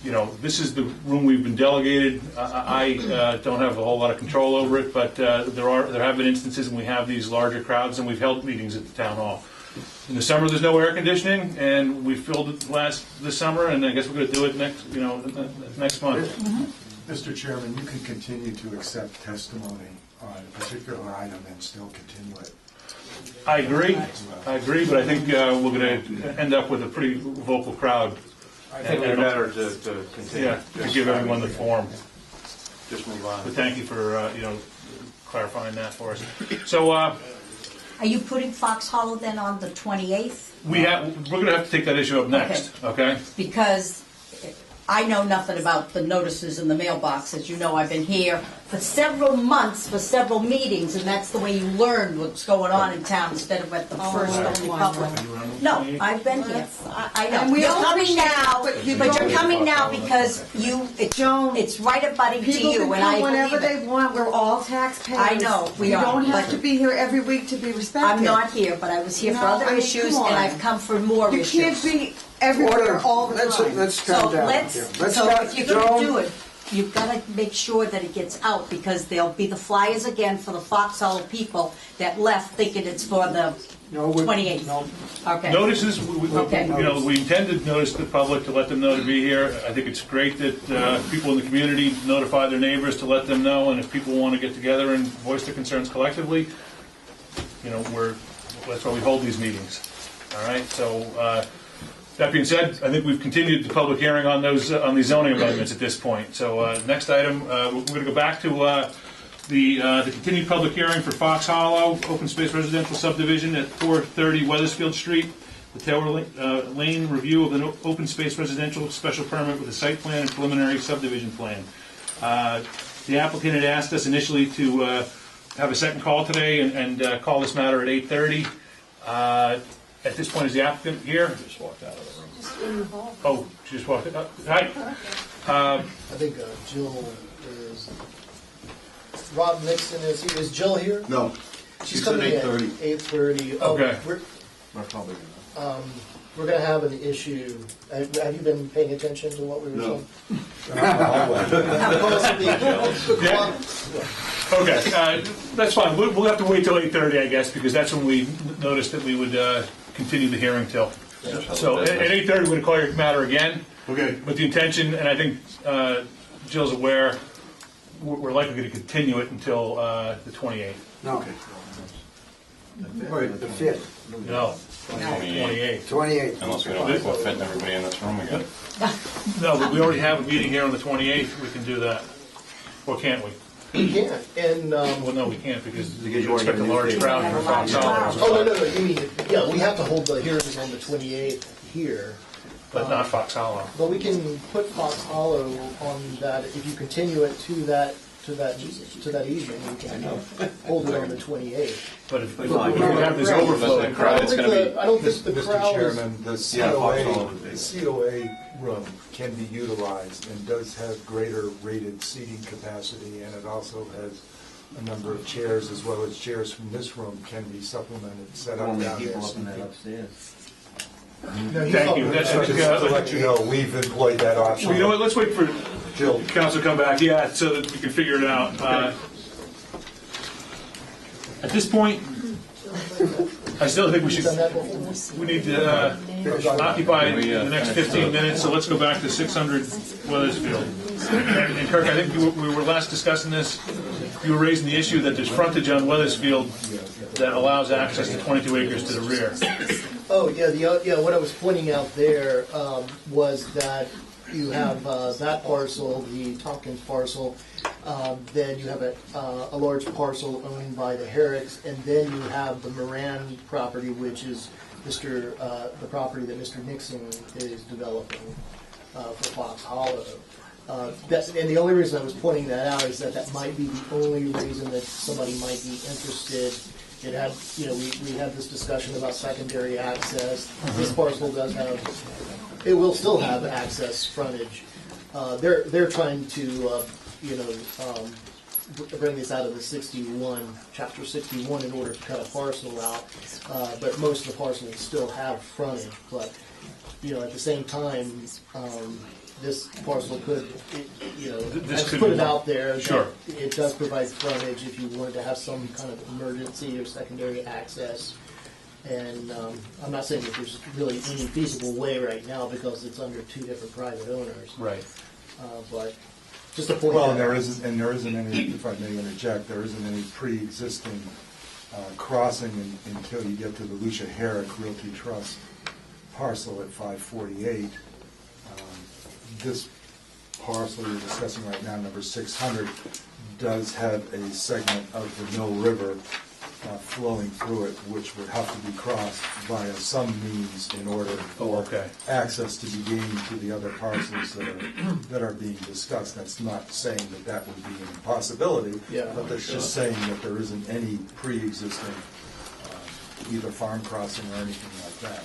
you know, this is the room we've been delegated. I don't have a whole lot of control over it, but there have been instances when we have these larger crowds and we've held meetings at the town hall. In the summer, there's no air conditioning, and we filled it this summer, and I guess we're going to do it next month. Mr. Chairman, you can continue to accept testimony on a particular item and still continue it. I agree, but I think we're going to end up with a pretty vocal crowd. I think it's better to continue. Yeah, to give everyone the forum. Just move on. But thank you for clarifying that for us. So. Are you putting Fox Hollow then on the 28th? We're going to have to take that issue up next, okay? Because I know nothing about the notices in the mailbox. As you know, I've been here for several months, for several meetings, and that's the way you learn what's going on in town instead of at the first only public. No, I've been here. I know. And we You're all coming now, but you but you're don't- coming now because it's right abutting to People you, can and I come whenever believe it. they want. We're all taxpayers. I know, we are, You don't have but- to be here every week to be respected. I'm not here, but I was here for No, other I mean, issues, come and on. I've come for more You issues. can't be everywhere all the time. Let's So calm down. let's, Let's so calm- if you're gonna Joan, do it, you've gotta make sure that it gets out, because there'll be the flyers again for the Fox Hollow people that left thinking it's for the 28th. No. Okay. Notices, Okay. we intend to notice the public to let them know to be here. I think it's great that people in the community notify their neighbors to let them know, and if people want to get together and voice their concerns collectively, you know, that's why we hold these meetings. All right, so that being said, I think we've continued the public hearing on these zoning amendments at this point. So next item, we're going to go back to the continued public hearing for Fox Hollow, open space residential subdivision at 430 Weathersfield Street. The Taylor Lane review of an open space residential special permit with a site plan and preliminary subdivision plan. The applicant had asked us initially to have a second call today and call this matter at 8:30. At this point, is the applicant here? Just walked out of the room. Oh, she just walked out. Hi. I think Jill is. Rob Nixon is here. Is Jill here? No. She's coming at 8:30. Okay. We're going to have an issue. Have you been paying attention to what we were saying? Okay, that's fine. We'll have to wait till 8:30, I guess, because that's when we noticed that we would continue the hearing till. So at 8:30, we're going to call your matter again. Okay. With the intention, and I think Jill's aware, we're likely going to continue it until the 28th. No. Okay. Right, the 5th. No, 28th. 28th. Unless we don't have to fit everybody in this room again. No, but we already have a meeting here on the 28th. We can do that. Or can't we? We can. And Well, no, we can't because you you expect a large crowd for Fox Hollow. oh no, you mean we have to hold the hearings on the 28th here. But not Fox Hollow. But we can put Fox Hollow on that if you continue it to that evening. We can hold it on the 28th. But if we have this overflow, the I crowd don't is think going to be. I don't think the Mr. crowd is. Chairman, the COA room can be utilized and does have greater rated seating capacity, and it also has a number of chairs, as well as chairs from this room can be supplemented, set up down there. Thank you. That's Just to let you know, we've employed that option. Well, you know what? Let's wait for Jill. council to come back. Yeah, so that we can figure it out. At this point, I still think we need to occupy the next 15 minutes. So let's go back to 600 Weathersfield. And Kirk, I think we were last discussing this. You were raising the issue that there's frontage on Weathersfield that allows access to 22 acres to the rear. Oh, yeah, what I was pointing out there was that you have that parcel, the Tompkins parcel, then you have a large parcel owned by the Herricks, and then you have the Moran property, which is the property that Mr. Nixon is developing for Fox Hollow. And the only reason I was pointing that out is that might be the only reason that somebody might be interested. It had, we had this discussion about secondary access. This parcel does have it will still have access frontage. They're trying to, bring this out of the 61, chapter 61, in order to cut a parcel out. But most of the parcels still have frontage. But, at the same time, this parcel could, This could put be it out there. Sure. That it does provide frontage if you wanted to have some kind of emergency or secondary access. And I'm not saying that there's really any feasible way right now because it's under two different private owners. Right. But just a point. Well, and there isn't any, if I may interject, there isn't any pre-existing crossing until you get to the Lucia Herrick Realty Trust parcel at 548. This parcel you're discussing right now, number 600, does have a segment of the Mill River flowing through it, which would have to be crossed via some means in order for access to be gained to the other parcels that are being discussed. That's not saying that would be an impossibility, but that's just saying that there isn't any pre-existing either farm crossing or anything like that.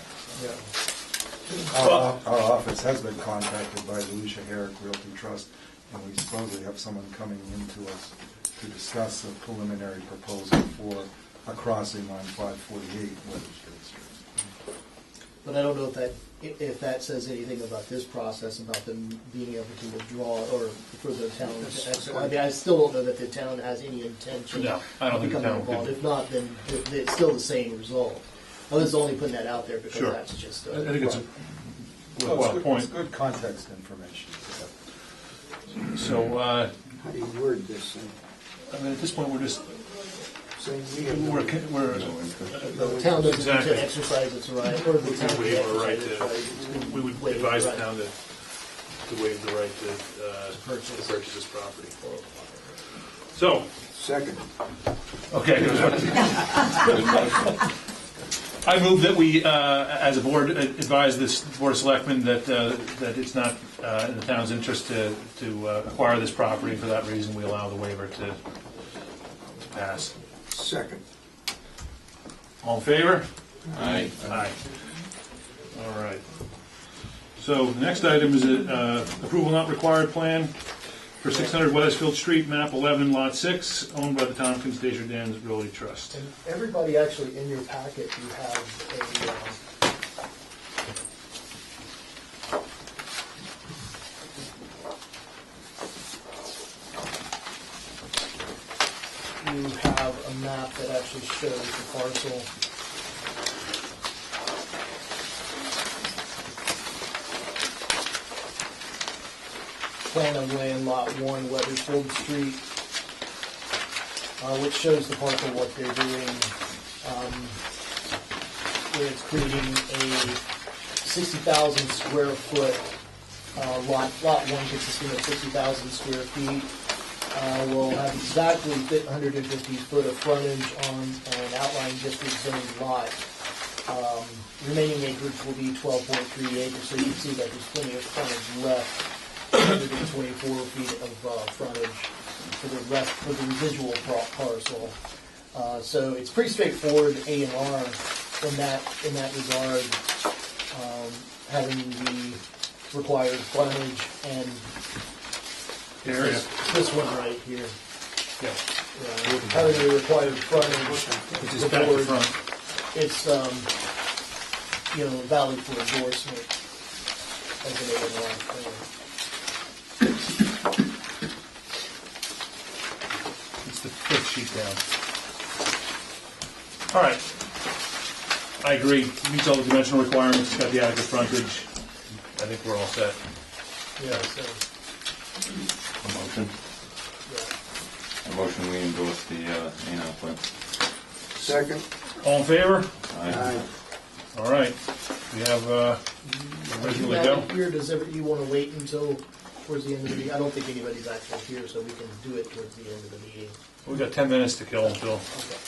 Our office has been contacted by the Lucia Herrick Realty Trust, and we supposedly have someone coming into us to discuss a preliminary proposal for a crossing on 548 Weathersfield Street. But I don't know if that says anything about this process, about them being able to withdraw or for the town to exercise. I mean, I still don't know that the town has any intention No, I don't of think the becoming town involved. could. If not, then it's still the same result. I was only putting that out there because Sure. that's just I think it's a It's good context information. So, How do you word this thing? I mean, at this point, we're just, the town doesn't need to exercise its right, or the town we can waive our right exercise its right. to, we would Waive advise the right. town to waive the right to purchase this property. So. Second. Okay. I move that we, as a board, advise this Board of Selectmen that it's not in the town's interest to acquire this property. For that reason, we allow the waiver to pass. Second. All in favor? Aye. Aye. All right. So the next item is approval not required plan for 600 Weathersfield Street, map 11, lot 6, owned by the Tompkins Desjardins Realty Trust. And everybody, actually, in your packet, you have a map that actually shows the parcel. Plan of land, lot 1, Weathersfield Street, which shows the parcel, what they're doing. Where it's creating a 60,000 square foot lot. Lot 1 consisting of 60,000 square feet. Will have exactly 150 foot of frontage on an outlying district zoned lot. Remaining acreage will be 12.3 acres, so you can see that there's plenty of frontage left. 124 feet of frontage for the residual parcel. So it's pretty straightforward A&R in that regard, having the required frontage and this one right here. Yeah. Having the required frontage, which is back to front. It's valid for endorsement as an A&R plan. It's the fifth sheet down. All right. I agree. Meets all the dimensional requirements. It's got the adequate frontage. I think we're all set. Yeah. So. A motion. A motion we endorse the A&R plan. Second. All in favor? Aye. All right. We have originally go. Here, you want to wait until towards the end of the meeting? I don't think anybody's actually here, so we can do it towards the end of the meeting. We've got 10 minutes to kill until. Okay.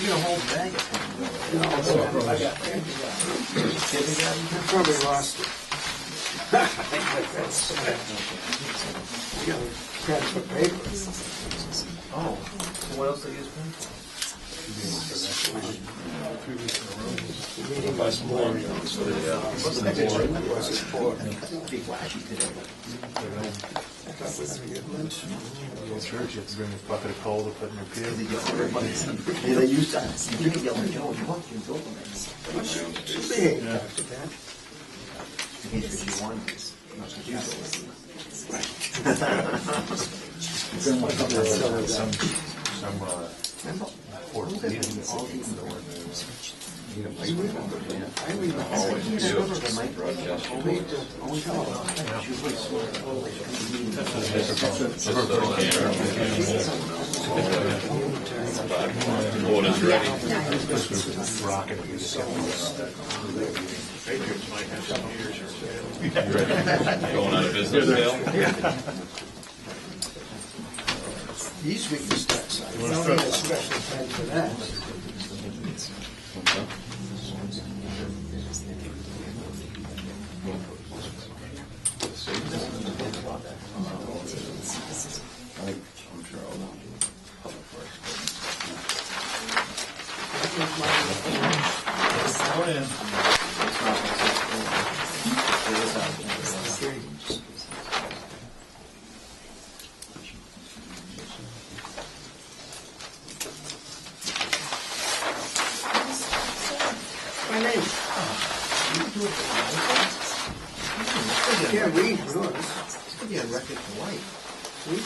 You don't hold back. Probably lost it. You gotta transfer paper. Oh, so what else do you use pen for? Be flashy today. Church, you have to bring a bucket of coal to put in your pew. Yeah, they used that. You can yell at Joe, you want to go for Behave, Yeah. Dr. Pat. In case you want this. Order's ready. Going out of business, Dale? These we can start signing. We don't need a special pen for that. I'm sure I'll know. My name. Can't read yours. This could be on record for life. See?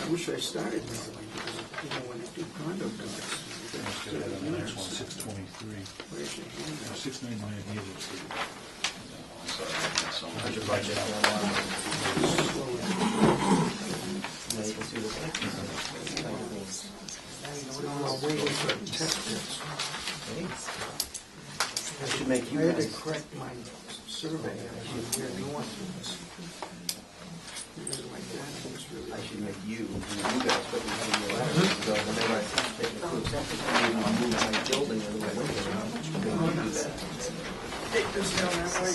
I wish I started that way because, you know, when I do condo docs. The next one, 623. Where's your hand? 699 here. Now you can see the section. I'm waiting for test pits. That should make I you had to guys. correct my survey. I should hear nuances. Like that, it's really. I should make you guys, but we have your letters, so whenever I touch it, approved septic, I even move my building or the window around, they can do that. Take this down that way.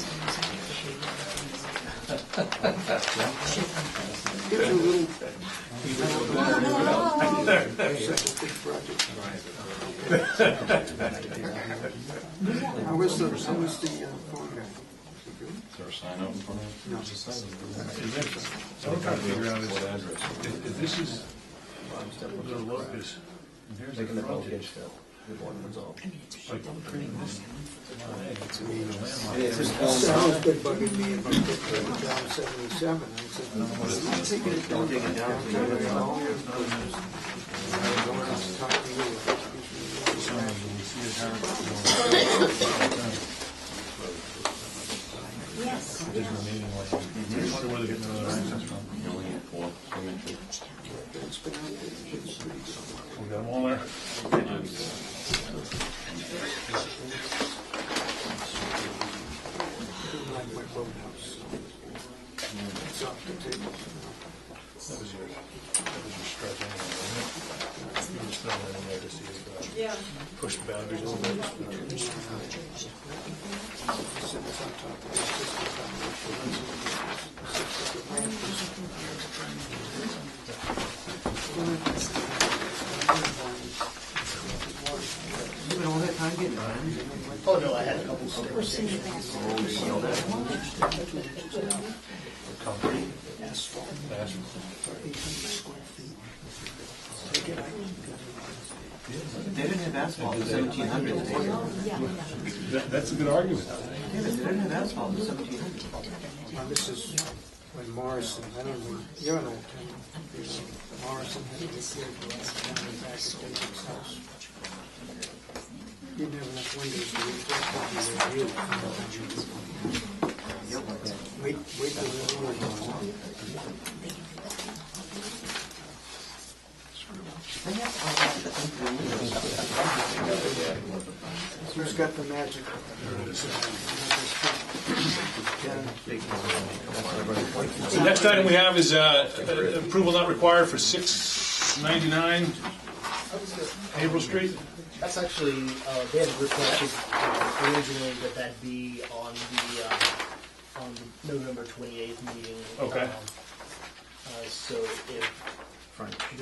Here's a little. Septic project. How was the phone guy? Is there a sign out in front of it? No. So I'm trying to figure out if this is, the locus, and here's the Making the frontage. frontage still, the one was all. Like, putting this line, it's a landmark. And it's just Sal's been bugging me about getting down 77. I said, I'm not taking it down. Don't take it down to the other I level. was going to talk to you. Yes. There's remaining land. I wonder where they're getting another access from. You only need 4 inches. It's been out there. It's pretty good. We got them all there. Like my boathouse. It's off the table. That was your stretch anyway, wasn't it? You just throw that in there to see if, Yeah. push the boundaries a little bit. Sits on top of the existing You been all that time getting around? Oh, no, I had a couple stairs. Concrete. Asphalt. Asphalt. 800 square feet. They didn't have asphalt in 1700s. That's a good argument. They didn't have asphalt in 1700s. Now, this is when Morrison, I don't know, you're an old timer. Morrison had a repair garage down in back of David's house. Didn't have enough windows to reach that view. Wait till the door goes on. Who's got the magic? The next item we have is approval not required for 699 Haverhill Street. That's actually, they had requested originally that be on the November 28th meeting. Okay. So if it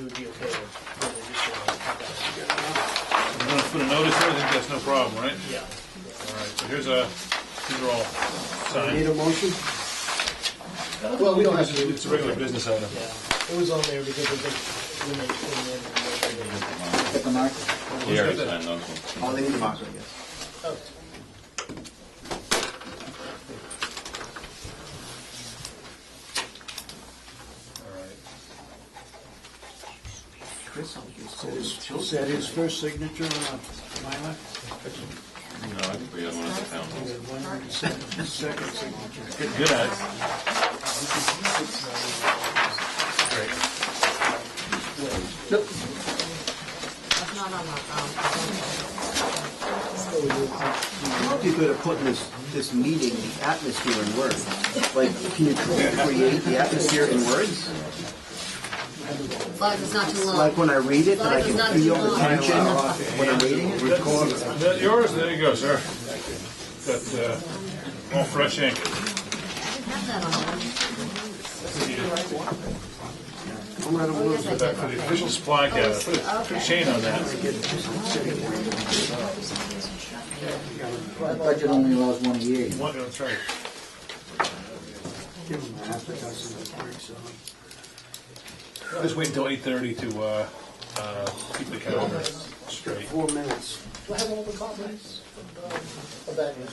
would be okay if they just have that. I'm gonna put a notice here, I think that's no problem, right? Yeah. All right, so these are all Need a signed. motion? Well, we don't have to. It's a regular business item. Yeah, it was on there because of when they came in. He already signed those ones. Oh, they need a marker, yes. Oh. Chris, Is that his first signature on Mylar? No, I think we had one at the town hall. Second signature. Getting good at it. Great. That's not on I hope you could have put this meeting, the atmosphere in words. Like, can you create the atmosphere in words? As long as it's not too long. Like when I read it, that I can feel the tension when I'm reading it? Is that yours? There you go, sir. Got all fresh ink. Have that on. Don't let him lose it. For the official supply cabinet. Put a chain on that. The budget only allows 1 year. One, that's right. Give him a half a dozen of bricks on. Just wait until 8:30 to keep the calendar straight. 4 minutes. Do I have all the copies of that, plan?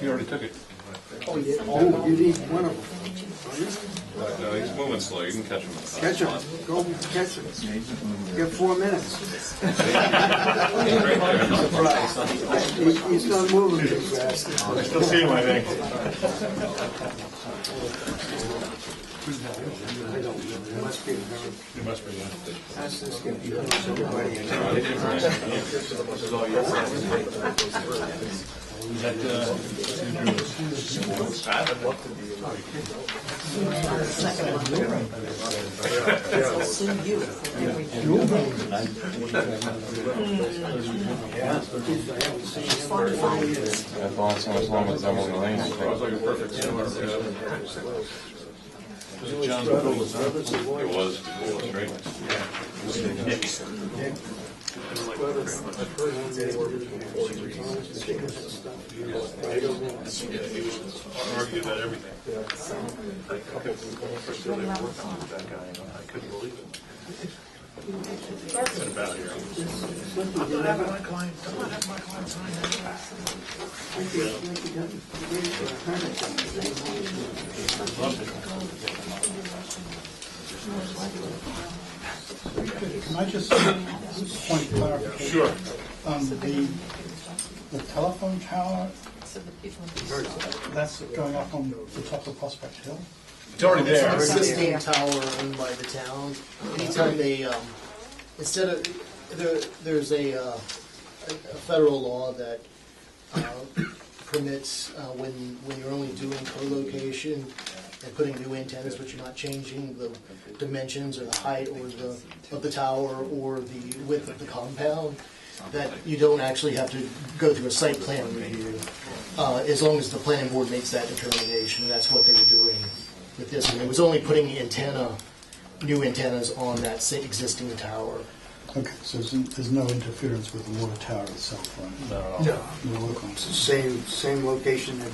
You already took it. Oh, you did? Oh, you need one of them. No, he's moving slow, you can catch him. Catch him. Go catch him. You have 4 minutes. He's not moving too fast. I still see him, I think. It must be very. It must be, yeah. That's this guy. He knows everybody. That ball's so much longer than one of the lanes. It was like a perfect John Nicholas, huh? It was straight. Argue about everything. I couldn't believe it. What's it about here? Don't have my client sign Can I just point of clarification? Sure. The telephone tower, that's going up on the top of Prospect Hill? It's already there. It's an existing tower owned by the town. Anytime they, instead of, there's a federal law that permits when you're only doing co-location and putting new antennas, but you're not changing the dimensions or the height or of the tower or the width of the compound, that you don't actually have to go through a site plan review, as long as the planning board makes that determination. And that's what they were doing with this. And it was only putting new antennas on that existing tower. Okay, so there's no interference with the water tower itself, right? No. No. Okay. It's the same location that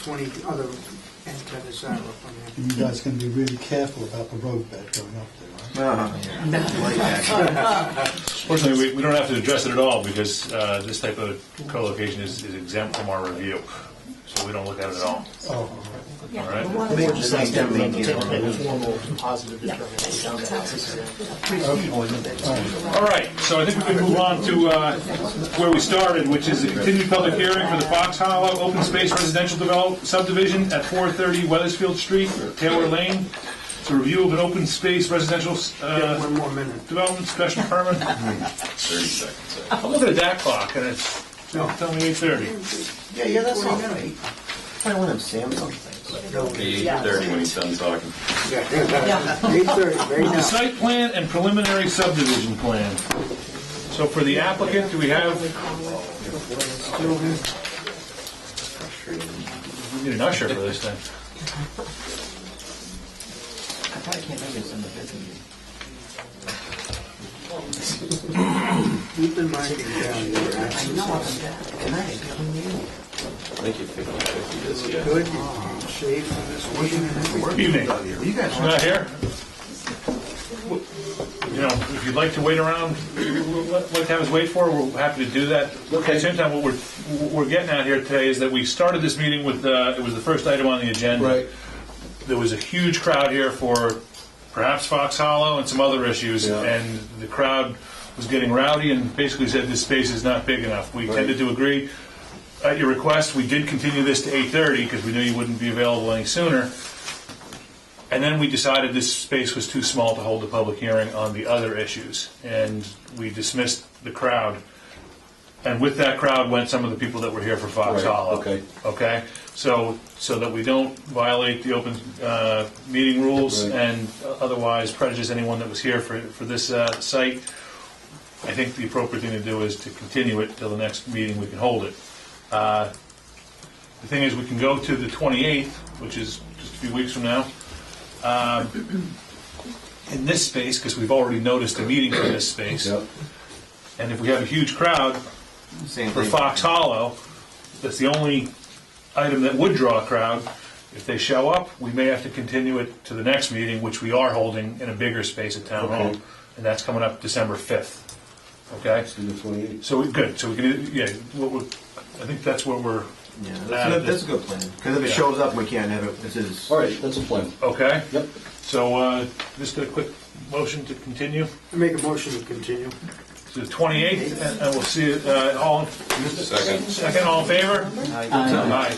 20 other antennas are up on there. You guys can be really careful about the road bed going up there, right? Fortunately, we don't have to address it at all because this type of co-location is exempt from our review. So we don't look at it at all. Oh, All right? They just asked them to take a formal positive determination on that. All right, so I think we can move on to where we started, which is a continued public hearing for the Fox Hollow Open Space Residential Subdivision at 430 Weathersfield Street, Taylor Lane. It's a review of an open space residential 1 more minute. development special permit. 30 seconds. I'm looking at that clock, and it's telling me 8:30. Yeah, that's all right. Probably one of them Samsung things. 8:30 when he's done talking. 8:30, right The now. site plan and preliminary subdivision plan. So for the applicant, do we have? We need an usher for this thing. I probably can't remember some of We've been marking down your I actions. know I'm tonight. I think you 50/50 this, yeah. Good, shave from this weekend. Evening. You guys Not here? You know, if you'd like to wait around, like to have us wait for, we're happy to do that. At the same time, what we're getting at here today is that we started this meeting with, it was the first item on the agenda. Right. There was a huge crowd here for perhaps Fox Hollow and some other issues, Yeah. and the crowd was getting rowdy and basically said this space is not big enough. We tended to agree. At your request, we did continue this to 8:30 because we knew you wouldn't be available any sooner. And then we decided this space was too small to hold the public hearing on the other issues, and we dismissed the crowd. And with that crowd went some of the people that were here for Fox Right, Hollow. okay. Okay? So that we don't violate the open meeting rules Right. and otherwise prejudice anyone that was here for this site, I think the appropriate thing to do is to continue it till the next meeting we can hold it. The thing is, we can go to the 28th, which is just a few weeks from now, in this space, because we've already noticed a meeting for this space. Yep. And if we have a huge crowd Same for thing. Fox Hollow, that's the only item that would draw a crowd. If they show up, we may have to continue it to the next meeting, which we are holding in a bigger space at Town Hall. Okay. And that's coming up December 5th. Okay? Let's do the 28th. So, good, so we can, yeah, I think that's what we're, Yeah, that's a good plan. Because if it shows up, we can't have it. This is. All right, that's a plan. okay? Yep. So, just a quick motion to continue I make a motion to continue. to the 28th, and we'll see it, all, Second. all in favor? Aye.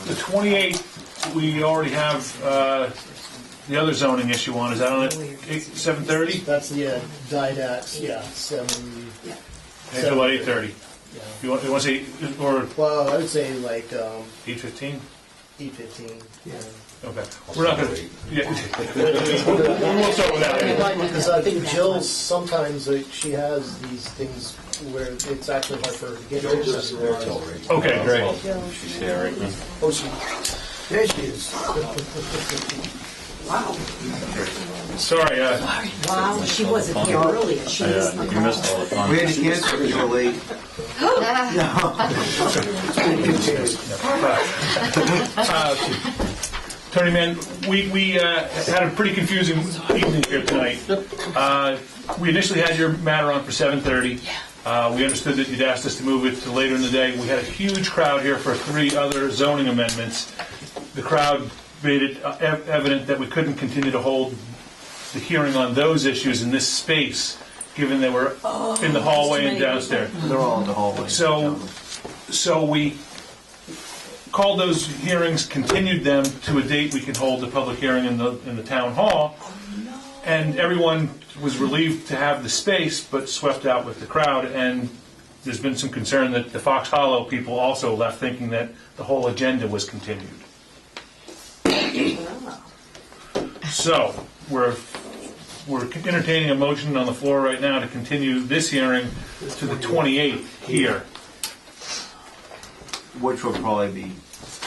The 28th, we already have, the other zoning issue on, is that on at 7:30? That's the Didax, yeah, 7. Until about 8:30. Yeah. You want to say, or Well, I would say like 8:15? 8:15. Yeah. Okay. We're not gonna, yeah. We'll start with that. Because I think Jill sometimes she has these things where it's actually hard for her to get to. Okay, great. She's here right now. Oh, she. There she is. Sorry, Wow, she wasn't here earlier. She was in the You missed all the fun. We had to cancel. You were late. Attorney Man, we had a pretty confusing evening here tonight. We initially had your matter on for 7:30. We understood that you'd asked us to move it to later in the day. We had a huge crowd here for 3 other zoning amendments. The crowd made it evident that we couldn't continue to hold the hearing on those issues in this space, given they were in the hallway and downstairs. They're all in the hallway. So we called those hearings, continued them to a date we can hold the public hearing in the town hall. And everyone was relieved to have the space, but swept out with the crowd. And there's been some concern that the Fox Hollow people also left thinking that the whole agenda was continued. So we're entertaining a motion on the floor right now to continue this hearing to the 28th here. Which will probably be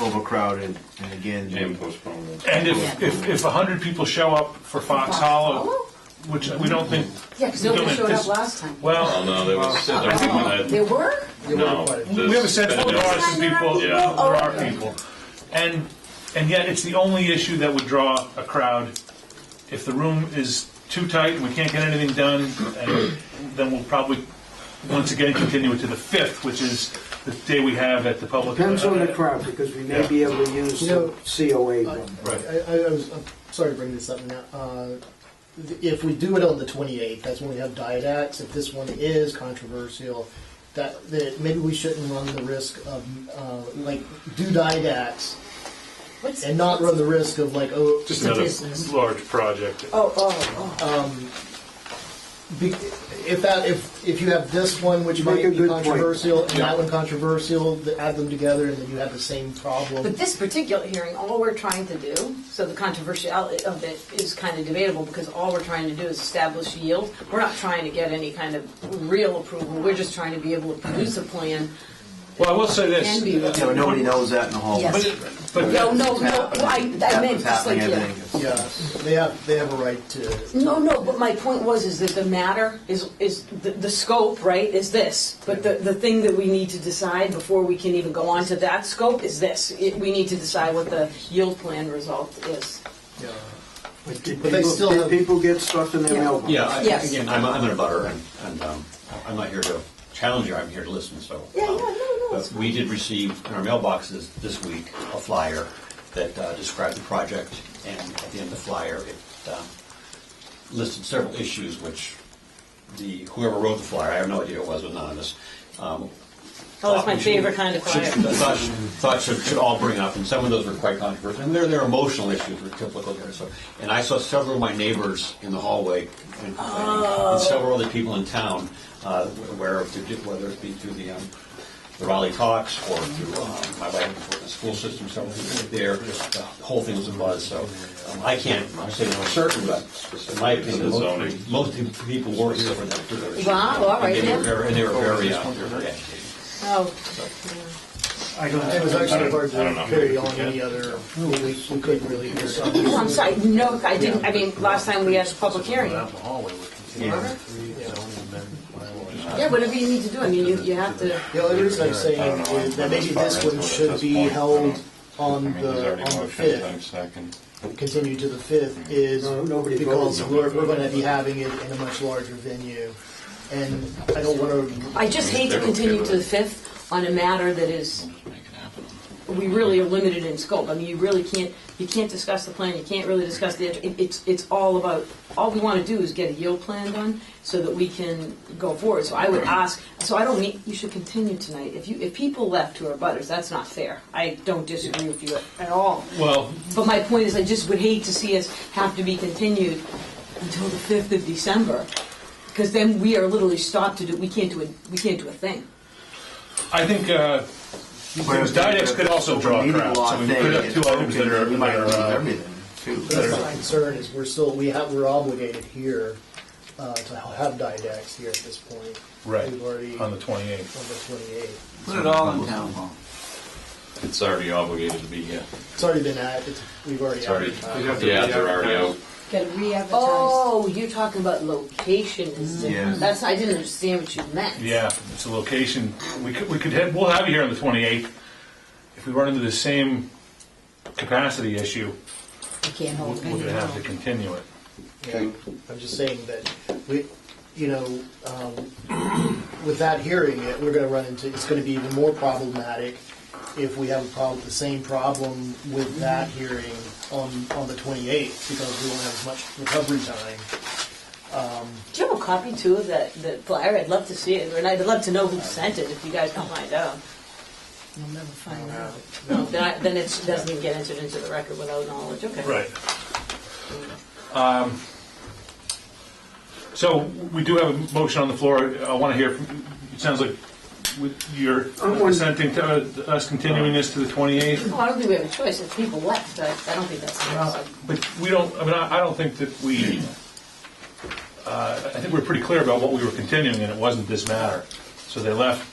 overcrowded, and again. And postpone it. And if 100 people show up for Fox Hollow, which we don't think. Yeah, because nobody showed up last time. Oh, Well, no, there was people that, There were? no. we have a sense that there are some people, Yeah. there are people. And yet it's the only issue that would draw a crowd. If the room is too tight and we can't get anything done, then we'll probably once again continue it to the 5th, which is the day we have at the public. Depends on the crowd, because we may be able to use the COA one. I'm sorry to bring this up now. If we do it on the 28th, that's when we have Didax. If this one is controversial, that maybe we shouldn't run the risk of do Didax and not run the risk of just another large project. If you have this one, which might make a be good point. controversial, and that one controversial, add them together, and then you have the same problem. But this particular hearing, all we're trying to do, so the controversiality of it is kind of debatable, because all we're trying to do is establish yield. We're not trying to get any kind of real approval, we're just trying to be able to produce a plan. Well, I will say this. Can be Yeah, but nobody knows that in the hall. Yes. But No, I meant What's just like, happening, yeah. everything. Yeah, they have a right to. No, but my point is that the matter is the scope, right, is this. But the thing that we need to decide before we can even go on to that scope is this. We need to decide what the yield plan result is. Yeah. But did But they still have- people get stuff in their Yeah. mailbox? Yeah, Yes. again, I'm in a butter, and I'm not here to challenge you, I'm here to listen, so. But we did receive in our mailboxes this week a flyer that described the project, and at the end of the flyer, it listed several issues which whoever wrote the flyer, I have no idea who it was, anonymous. Oh, that's my favorite kind of flyer. Thought should all bring up, and some of those were quite controversial. And they're emotional issues, were typical there. So, and I saw several of my neighbors in the hallway, and several other people in town, whether it be through the Raleigh Talks or through my wife in the school system, several people there. Just the whole thing was a buzz. So I can't say for certain, but in my opinion, most people were here for that particular issue. Wow, all right, And yeah. they were very agitated. Oh. It was actually hard to carry on any other, we couldn't really hear something. Oh, I'm sorry, no, I didn't, I mean, last time we had a public hearing. Yeah, whatever you need to do, I mean, you have to. The only reason I'm saying is that maybe this one should be held on the 5th, continue to the 5th, is because we're going to be having it in a much larger venue. And I don't want to. I just hate to continue to the 5th on a matter that is, we really are limited in scope. I mean, you can't discuss the plan, you can't really discuss it's all about, all we want to do is get a yield plan done so that we can go forward. So I would ask, you should continue tonight. If people left who are butters, that's not fair. I don't disagree with you at all. Well, but my point is, I just would hate to see us have to be continued until the 5th of December. Because then we are literally stopped to do, we can't do a thing. I think Dynex could also draw a crowd, so we could have two items that are. That's my concern is we're obligated here to have Dynex here at this point. Right. We've already On the 28th. On the 28th. Put it all in town hall. It's already obligated to be here. It's already been we've already. Yeah, they're already out. Got to re-advertise. Oh, you're talking about location. Yeah. That's, I didn't understand what you meant. Yeah, it's a location. We'll have you here on the 28th. If we run into the same capacity issue, You can't hold we're it going to have to anymore. continue it. Yeah, I'm just saying that with that hearing, we're going to run into, it's going to be even more problematic if we have the same problem with that hearing on the 28th, because we won't have as much recovery time. Do you have a copy too of that flyer? I'd love to see it, and I'd love to know who sent it if you guys can find out. You'll never find out. No, then it doesn't even get entered into the record without knowledge. Okay. Right. So we do have a motion on the floor. I want to hear from, it sounds like you're consenting to us continuing this to the 28th? Well, I don't think we have a choice. If people left, I don't think that's necessary. But we don't, I don't think that we, I think we're pretty clear about what we were continuing, and it wasn't this matter. So they left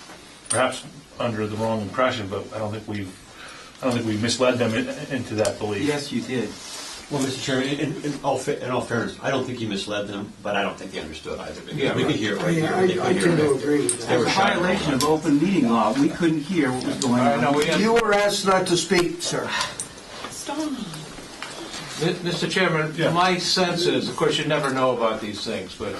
perhaps under the wrong impression, but I don't think we misled them into that belief. Yes, you did. Well, Mr. Chairman, in all fairness, I don't think you misled them, but I don't think they understood either. Yeah, we could hear it right here. I tend to agree. They were It's a shocked. violation of open meeting law. We couldn't hear what was going on. You were asked not to speak, sir. Stop. Mr. Chairman, my sense is, of course, you never know about these things, but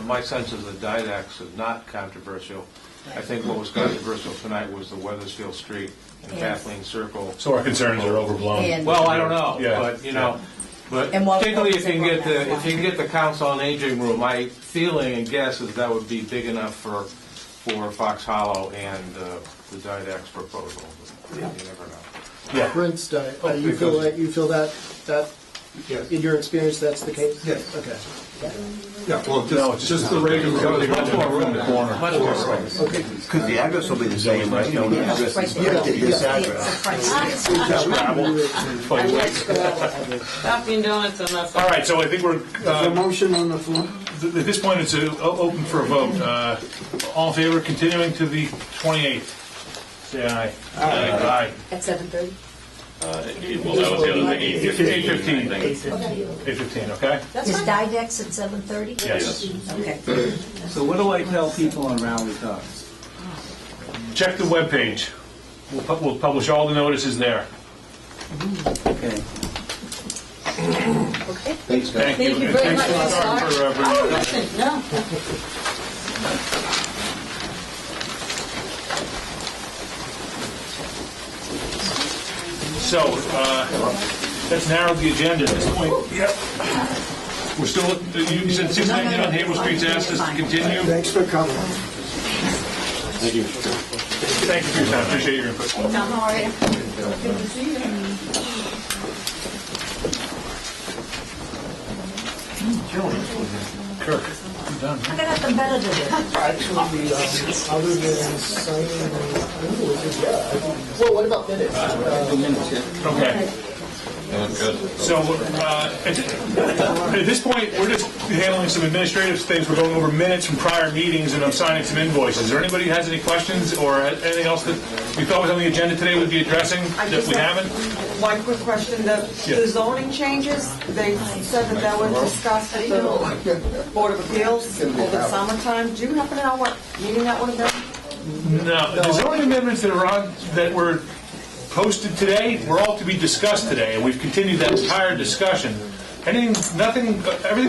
my sense is that Dynex is not controversial. I think what was controversial tonight was the Weathersfield Street and Kathleen Circle. So our concerns are overblown. Well, I don't know, Yeah. but but And what- particularly if you can get the Council on Aging room, my feeling and guess is that would be big enough for Fox Hollow and the Dynex proposal. But you never know. For instance, you feel that In your experience, that's the case? Yes. Okay. Yeah, well, just the regular. There's much more room in the corner. Okay. Because the address will be the same, right? You know, the address is this address. Coffee and donuts on that. All right, so I think we're, Is there a motion on the floor? at this point, it's open for a vote. All in favor, of continuing to the 28th? Say aye. Aye. At 7:30? Well, that was the other thing, 8:15. 8:15, okay? Is Didex at 7:30? Yes. Okay. So what do I tell people on Rowley Talks? Check the webpage. We'll publish all the notices there. Okay. Thanks, guys. Thank you. Thank you very And much. thanks for bringing Oh, it up. listen, no. So, let's narrow the agenda at this point. Yep. We're still, you said 690 on Havel Street's asked us to continue. Thanks for coming. Thank you for your time, appreciate your input. Tom, how are you? Kirk, you done? I got nothing better to do. Actually, other than signing the invoices, yeah. Well, what about minutes? Okay. So, at this point, we're just handling some administrative things. We're going over minutes from prior meetings, and I'm signing some invoices. Is there anybody who has any questions or anything else that we thought was on the agenda today we'd be addressing that we haven't? One quick question, the zoning changes, they said that was discussed at the Board of Appeals over the summertime. Do you happen to know what meeting that would have been? No. The zoning amendments that are on, that were posted today were all to be discussed today, and we've continued that entire discussion. Everything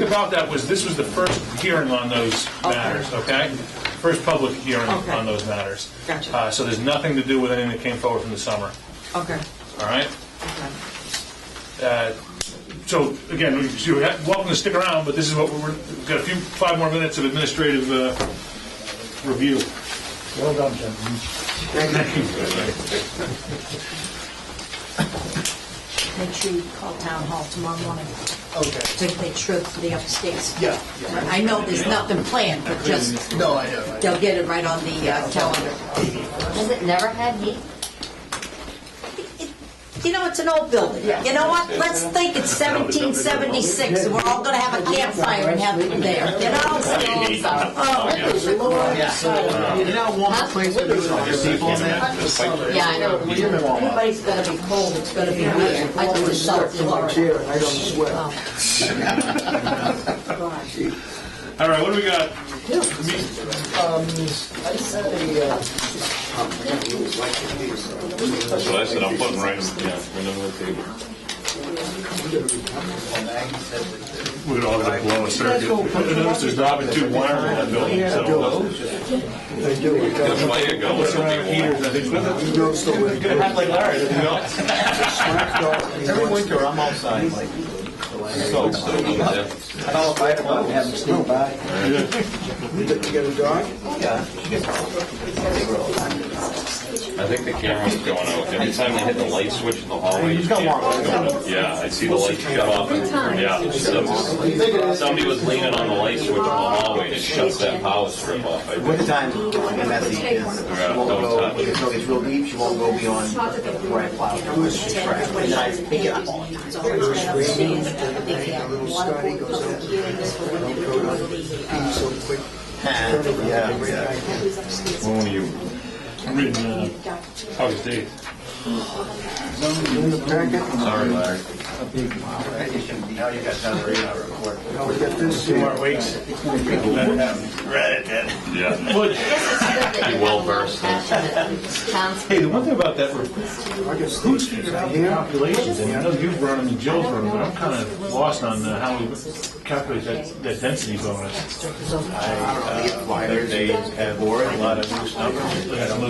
about that was, this was the first hearing on those matters, okay? First public hearing on those matters. Gotcha. So there's nothing to do with anything that came forward from the summer, Okay. all right? So again, you're welcome to stick around, but this is what we've got 5 more minutes of administrative review. Well done, gentlemen. Thank you. Make sure you call town hall tomorrow morning. Okay. To make sure for the upstairs. Yeah. I know there's nothing planned, but just, No, I know. they'll get it right on the calendar. Has it never had heat? You know, it's an old building. You know what? Let's think it's 1776, and we're all gonna have a campfire and have it there, you know? You know, one place to do it, there's people in there. Yeah, I know. Everybody's gonna be cold, it's gonna be weird. I just shut the door. Chair, and I don't sweat. All right, what do we got? I sent a, That's what I said, I'm putting right on the table. We're all gonna blow a circuit. Notice there's not too wiring in that building, so. They do. We got That's why you go. Heaters, I think. to go so we Gonna have like Larry, doesn't he? Every winter, I'm outside, like, So, yeah. call a fire department, have them sneak by. You get a dog? Yeah. I think the camera's going out. Every time they hit the light switch in the hallway. He's got one. Yeah, I see the light shut off. Yeah, somebody was leaning on the light switch in the hallway and it shuts that power strip off. I think. Winter time, and that's the, she won't go, it's real deep, she won't go beyond where I plow. And then I pick it up all the time. Little Scotty goes out. He's so quick. Yeah. When were you? I'm reading August 8th. In the packet. Sorry, Larry. Now you got another 8-hour report. Now we got this. 2 more weeks. Yeah. Be well versed. Hey, the one thing about that, who's figuring out the calculations? I mean, I know you've run them and Jill's run them, but I'm kind of lost on how we calculate that density bonus. They have board, a lot of loose numbers.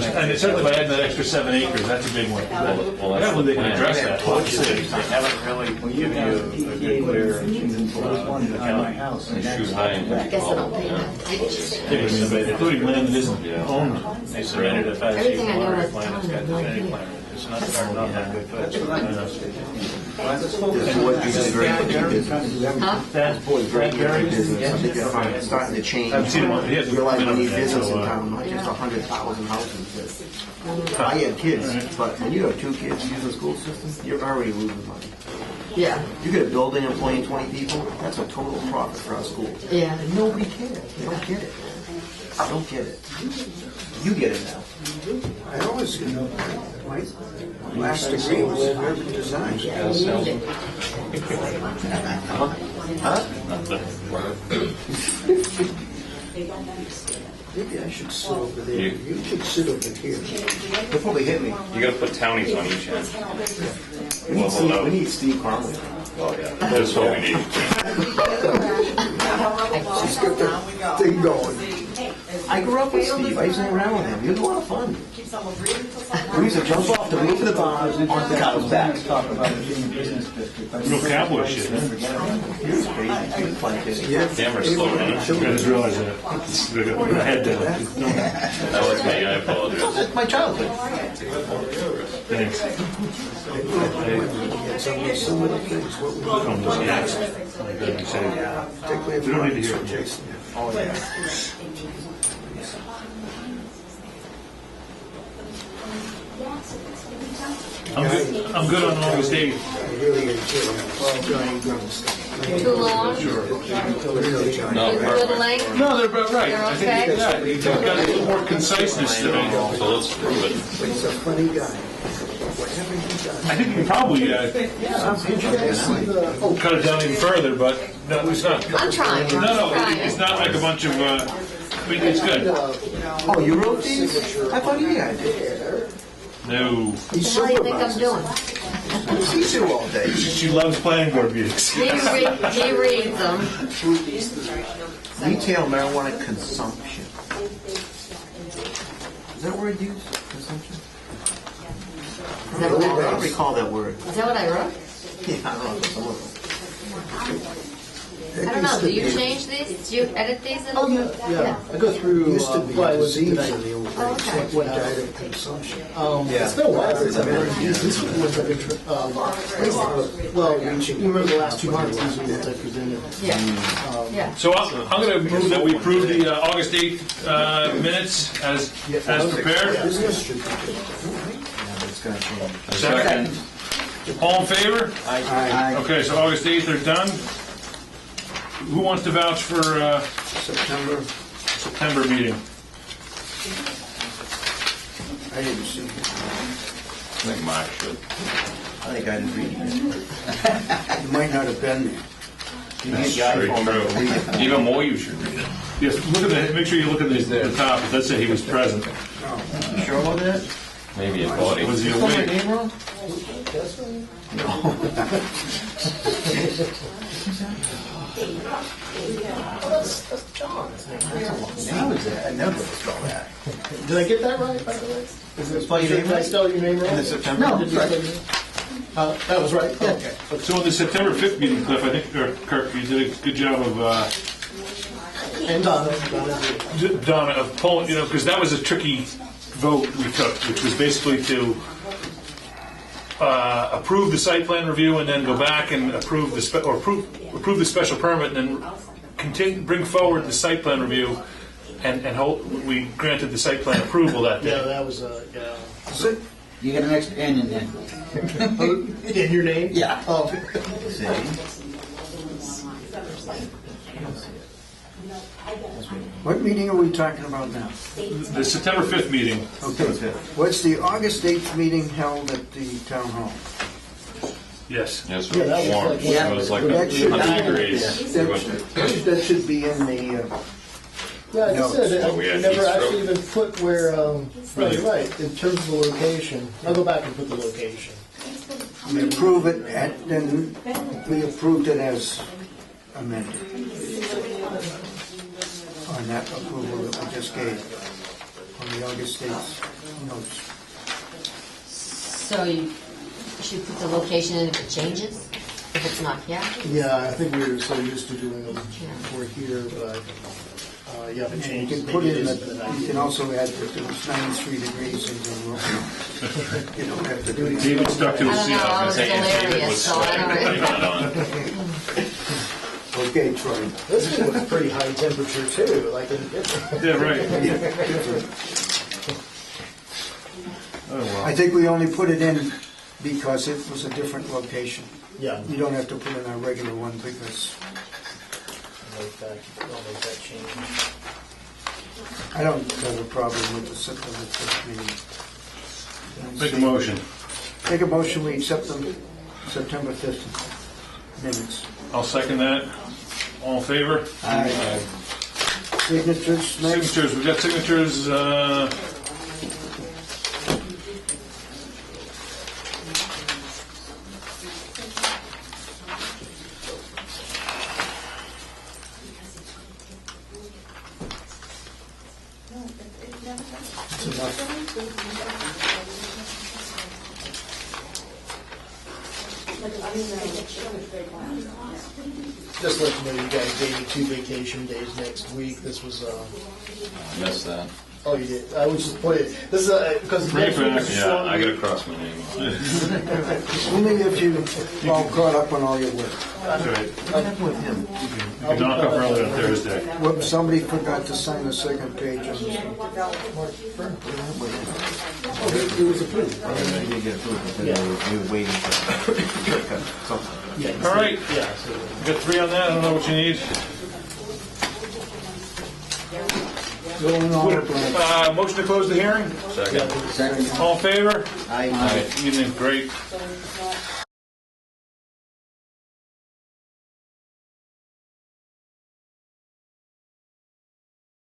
And certainly by adding that extra 7 acres, that's a big one. I don't know if they can address that. They haven't really given you a good clear account. They shoot high and Including land that isn't owned. They submitted a 5 Everything I know water is plan, done it's got in the one definitive year. plan. It's not starting off that good. That's what I This board is very good business. Huh? This board is very good business. I think they're starting to change. I've seen him on- he has Realize we need been on- business in so, town, not just 100,000 houses. I had kids, but when you have 2 kids use the school system, you're already losing money. Yeah. You get a building employing 20 people, that's a total profit for our school. Yeah. And nobody cares. They don't get it. I don't get it. You get it now. I always, my last degree was in urban design. Maybe I should sit over there. You should sit over here. They'll probably hit me. You gotta put townies on each end. We need Steve Conway. Oh, yeah. That's what we need. Just get the thing going. I grew up with Steve. I used to hang around with him. He was a lot of fun. We used to jump off the roof of the barn onto the cow's back. Talk about it being a business district. Real cowboy shit, huh? He was crazy. He was a fun kid. Camera's slow, man. I just realized that. I got my head down. That was me, I apologize. That's my childhood. Thanks. Some of the things, what we I'm just asked. particularly We don't need to hear it. Jason. Oh, yeah. I'm good on August 8th. I really enjoy Johnny Grum's. Too long? No, Good length? No, they're about right. They're I think, okay? yeah, you've got a little more conciseness to me. so let's prove it. He's a funny guy. Whatever he does. I think you can probably cut it down even further, but no, it's not. I'm trying. No, it's not like a bunch of, I mean, it's good. Oh, you wrote these? I thought you guys did. No. What do you think I'm doing? He's here all day. She loves planning board meetings. He reads them. Retail marijuana consumption. Is that a word used? Consumption? Is that what I I don't wrote? recall that word. Is that what I wrote? Yeah, I don't know. Some of I don't know. Do you change these? Do you edit these? Oh, yeah. I go through. Used to be what I was disease tonight. in the old days. Oh, okay. What died of consumption. It's been a while since I've been these. This was well, you remember the last 2 months, these are what I presented. Yeah. Yeah. So I'm going to move that we approve the August 8th minutes as prepared. Business should be good. it's going to change. Second. All in favor? Aye. Okay, so August 8th are done. Who wants to vouch for September, September meeting? I didn't see it. I think Mark should. I think I didn't read it. You might not have been there. That's very true. Even more you should read it. Yes, look at the, make sure you look at the top. It does say he was present. You sure about that? Maybe a body. Was he Spell my awake? name wrong? That's John. How is that? I never spell that. Did I get that right, by the way? Is it, Spell your name did I right? spell your name wrong? In the September? No, did you spell your name? That was right? Okay. So in the September 5th meeting, Cliff, I think, or Kirk, you did a good job of, And Donna. Donna, of pulling, because that was a tricky vote we took, which was basically to approve the site plan review and then go back and approve the special permit and then bring forward the site plan review we granted the site plan approval that Yeah, day. that was, yeah. You got an extra N in there. In your name? Yeah. Oh. What meeting are we talking about now? The September 5th meeting. Okay. What's the August 8th meeting held at the town hall? Yes. Yes, Yeah, that was warm. like- It was like That should 100 be- degrees. That should be in the, Yeah, I just said, Oh, we I had never heat actually stroke. even put where, no, you're right, in terms of the location. I'll go back and put the location. we approve it, then we approved it as amended. On that approval that we just gave, on the August 8th notes. So you should put the location in if it changes, if it's not here? Yeah, I think we were so used to doing them for here, but You haven't And you changed. can put maybe in it is that, the you can also add that it was 93 degrees in the you don't have to do it. David stuck to I his don't seat. know, I I was was gonna say, David hilarious, was so I don't sweating. know. Okay, Troy. This one was pretty high temperature too, like in Yeah, right. Oh, well. I think we only put it in because it was a different location. Yeah. You don't have to put in our regular one because I'll make that change. I don't have a problem with the September 5th meeting. Make a motion. Take a motion, we accept the September 5th minutes. I'll second that. All in favor? Aye. Signatures, next. Signatures, we've got signatures, That's enough. Just let you know, you guys gave me 2 vacation days next week. This was, Missed that. oh, you did. I would just put it, this is, because Bring it next week back. is a Yeah, short I week. gotta cross my name. Only if you all caught up on all your work. that's right. You can knock off early on Thursday. Whoops, somebody forgot to sign the second page on this one. It was approved. All right, Yeah, so. we got 3 on that, I don't know what you need. Going on. Motion to close the hearing? Second. All in favor? Aye. Evening, great.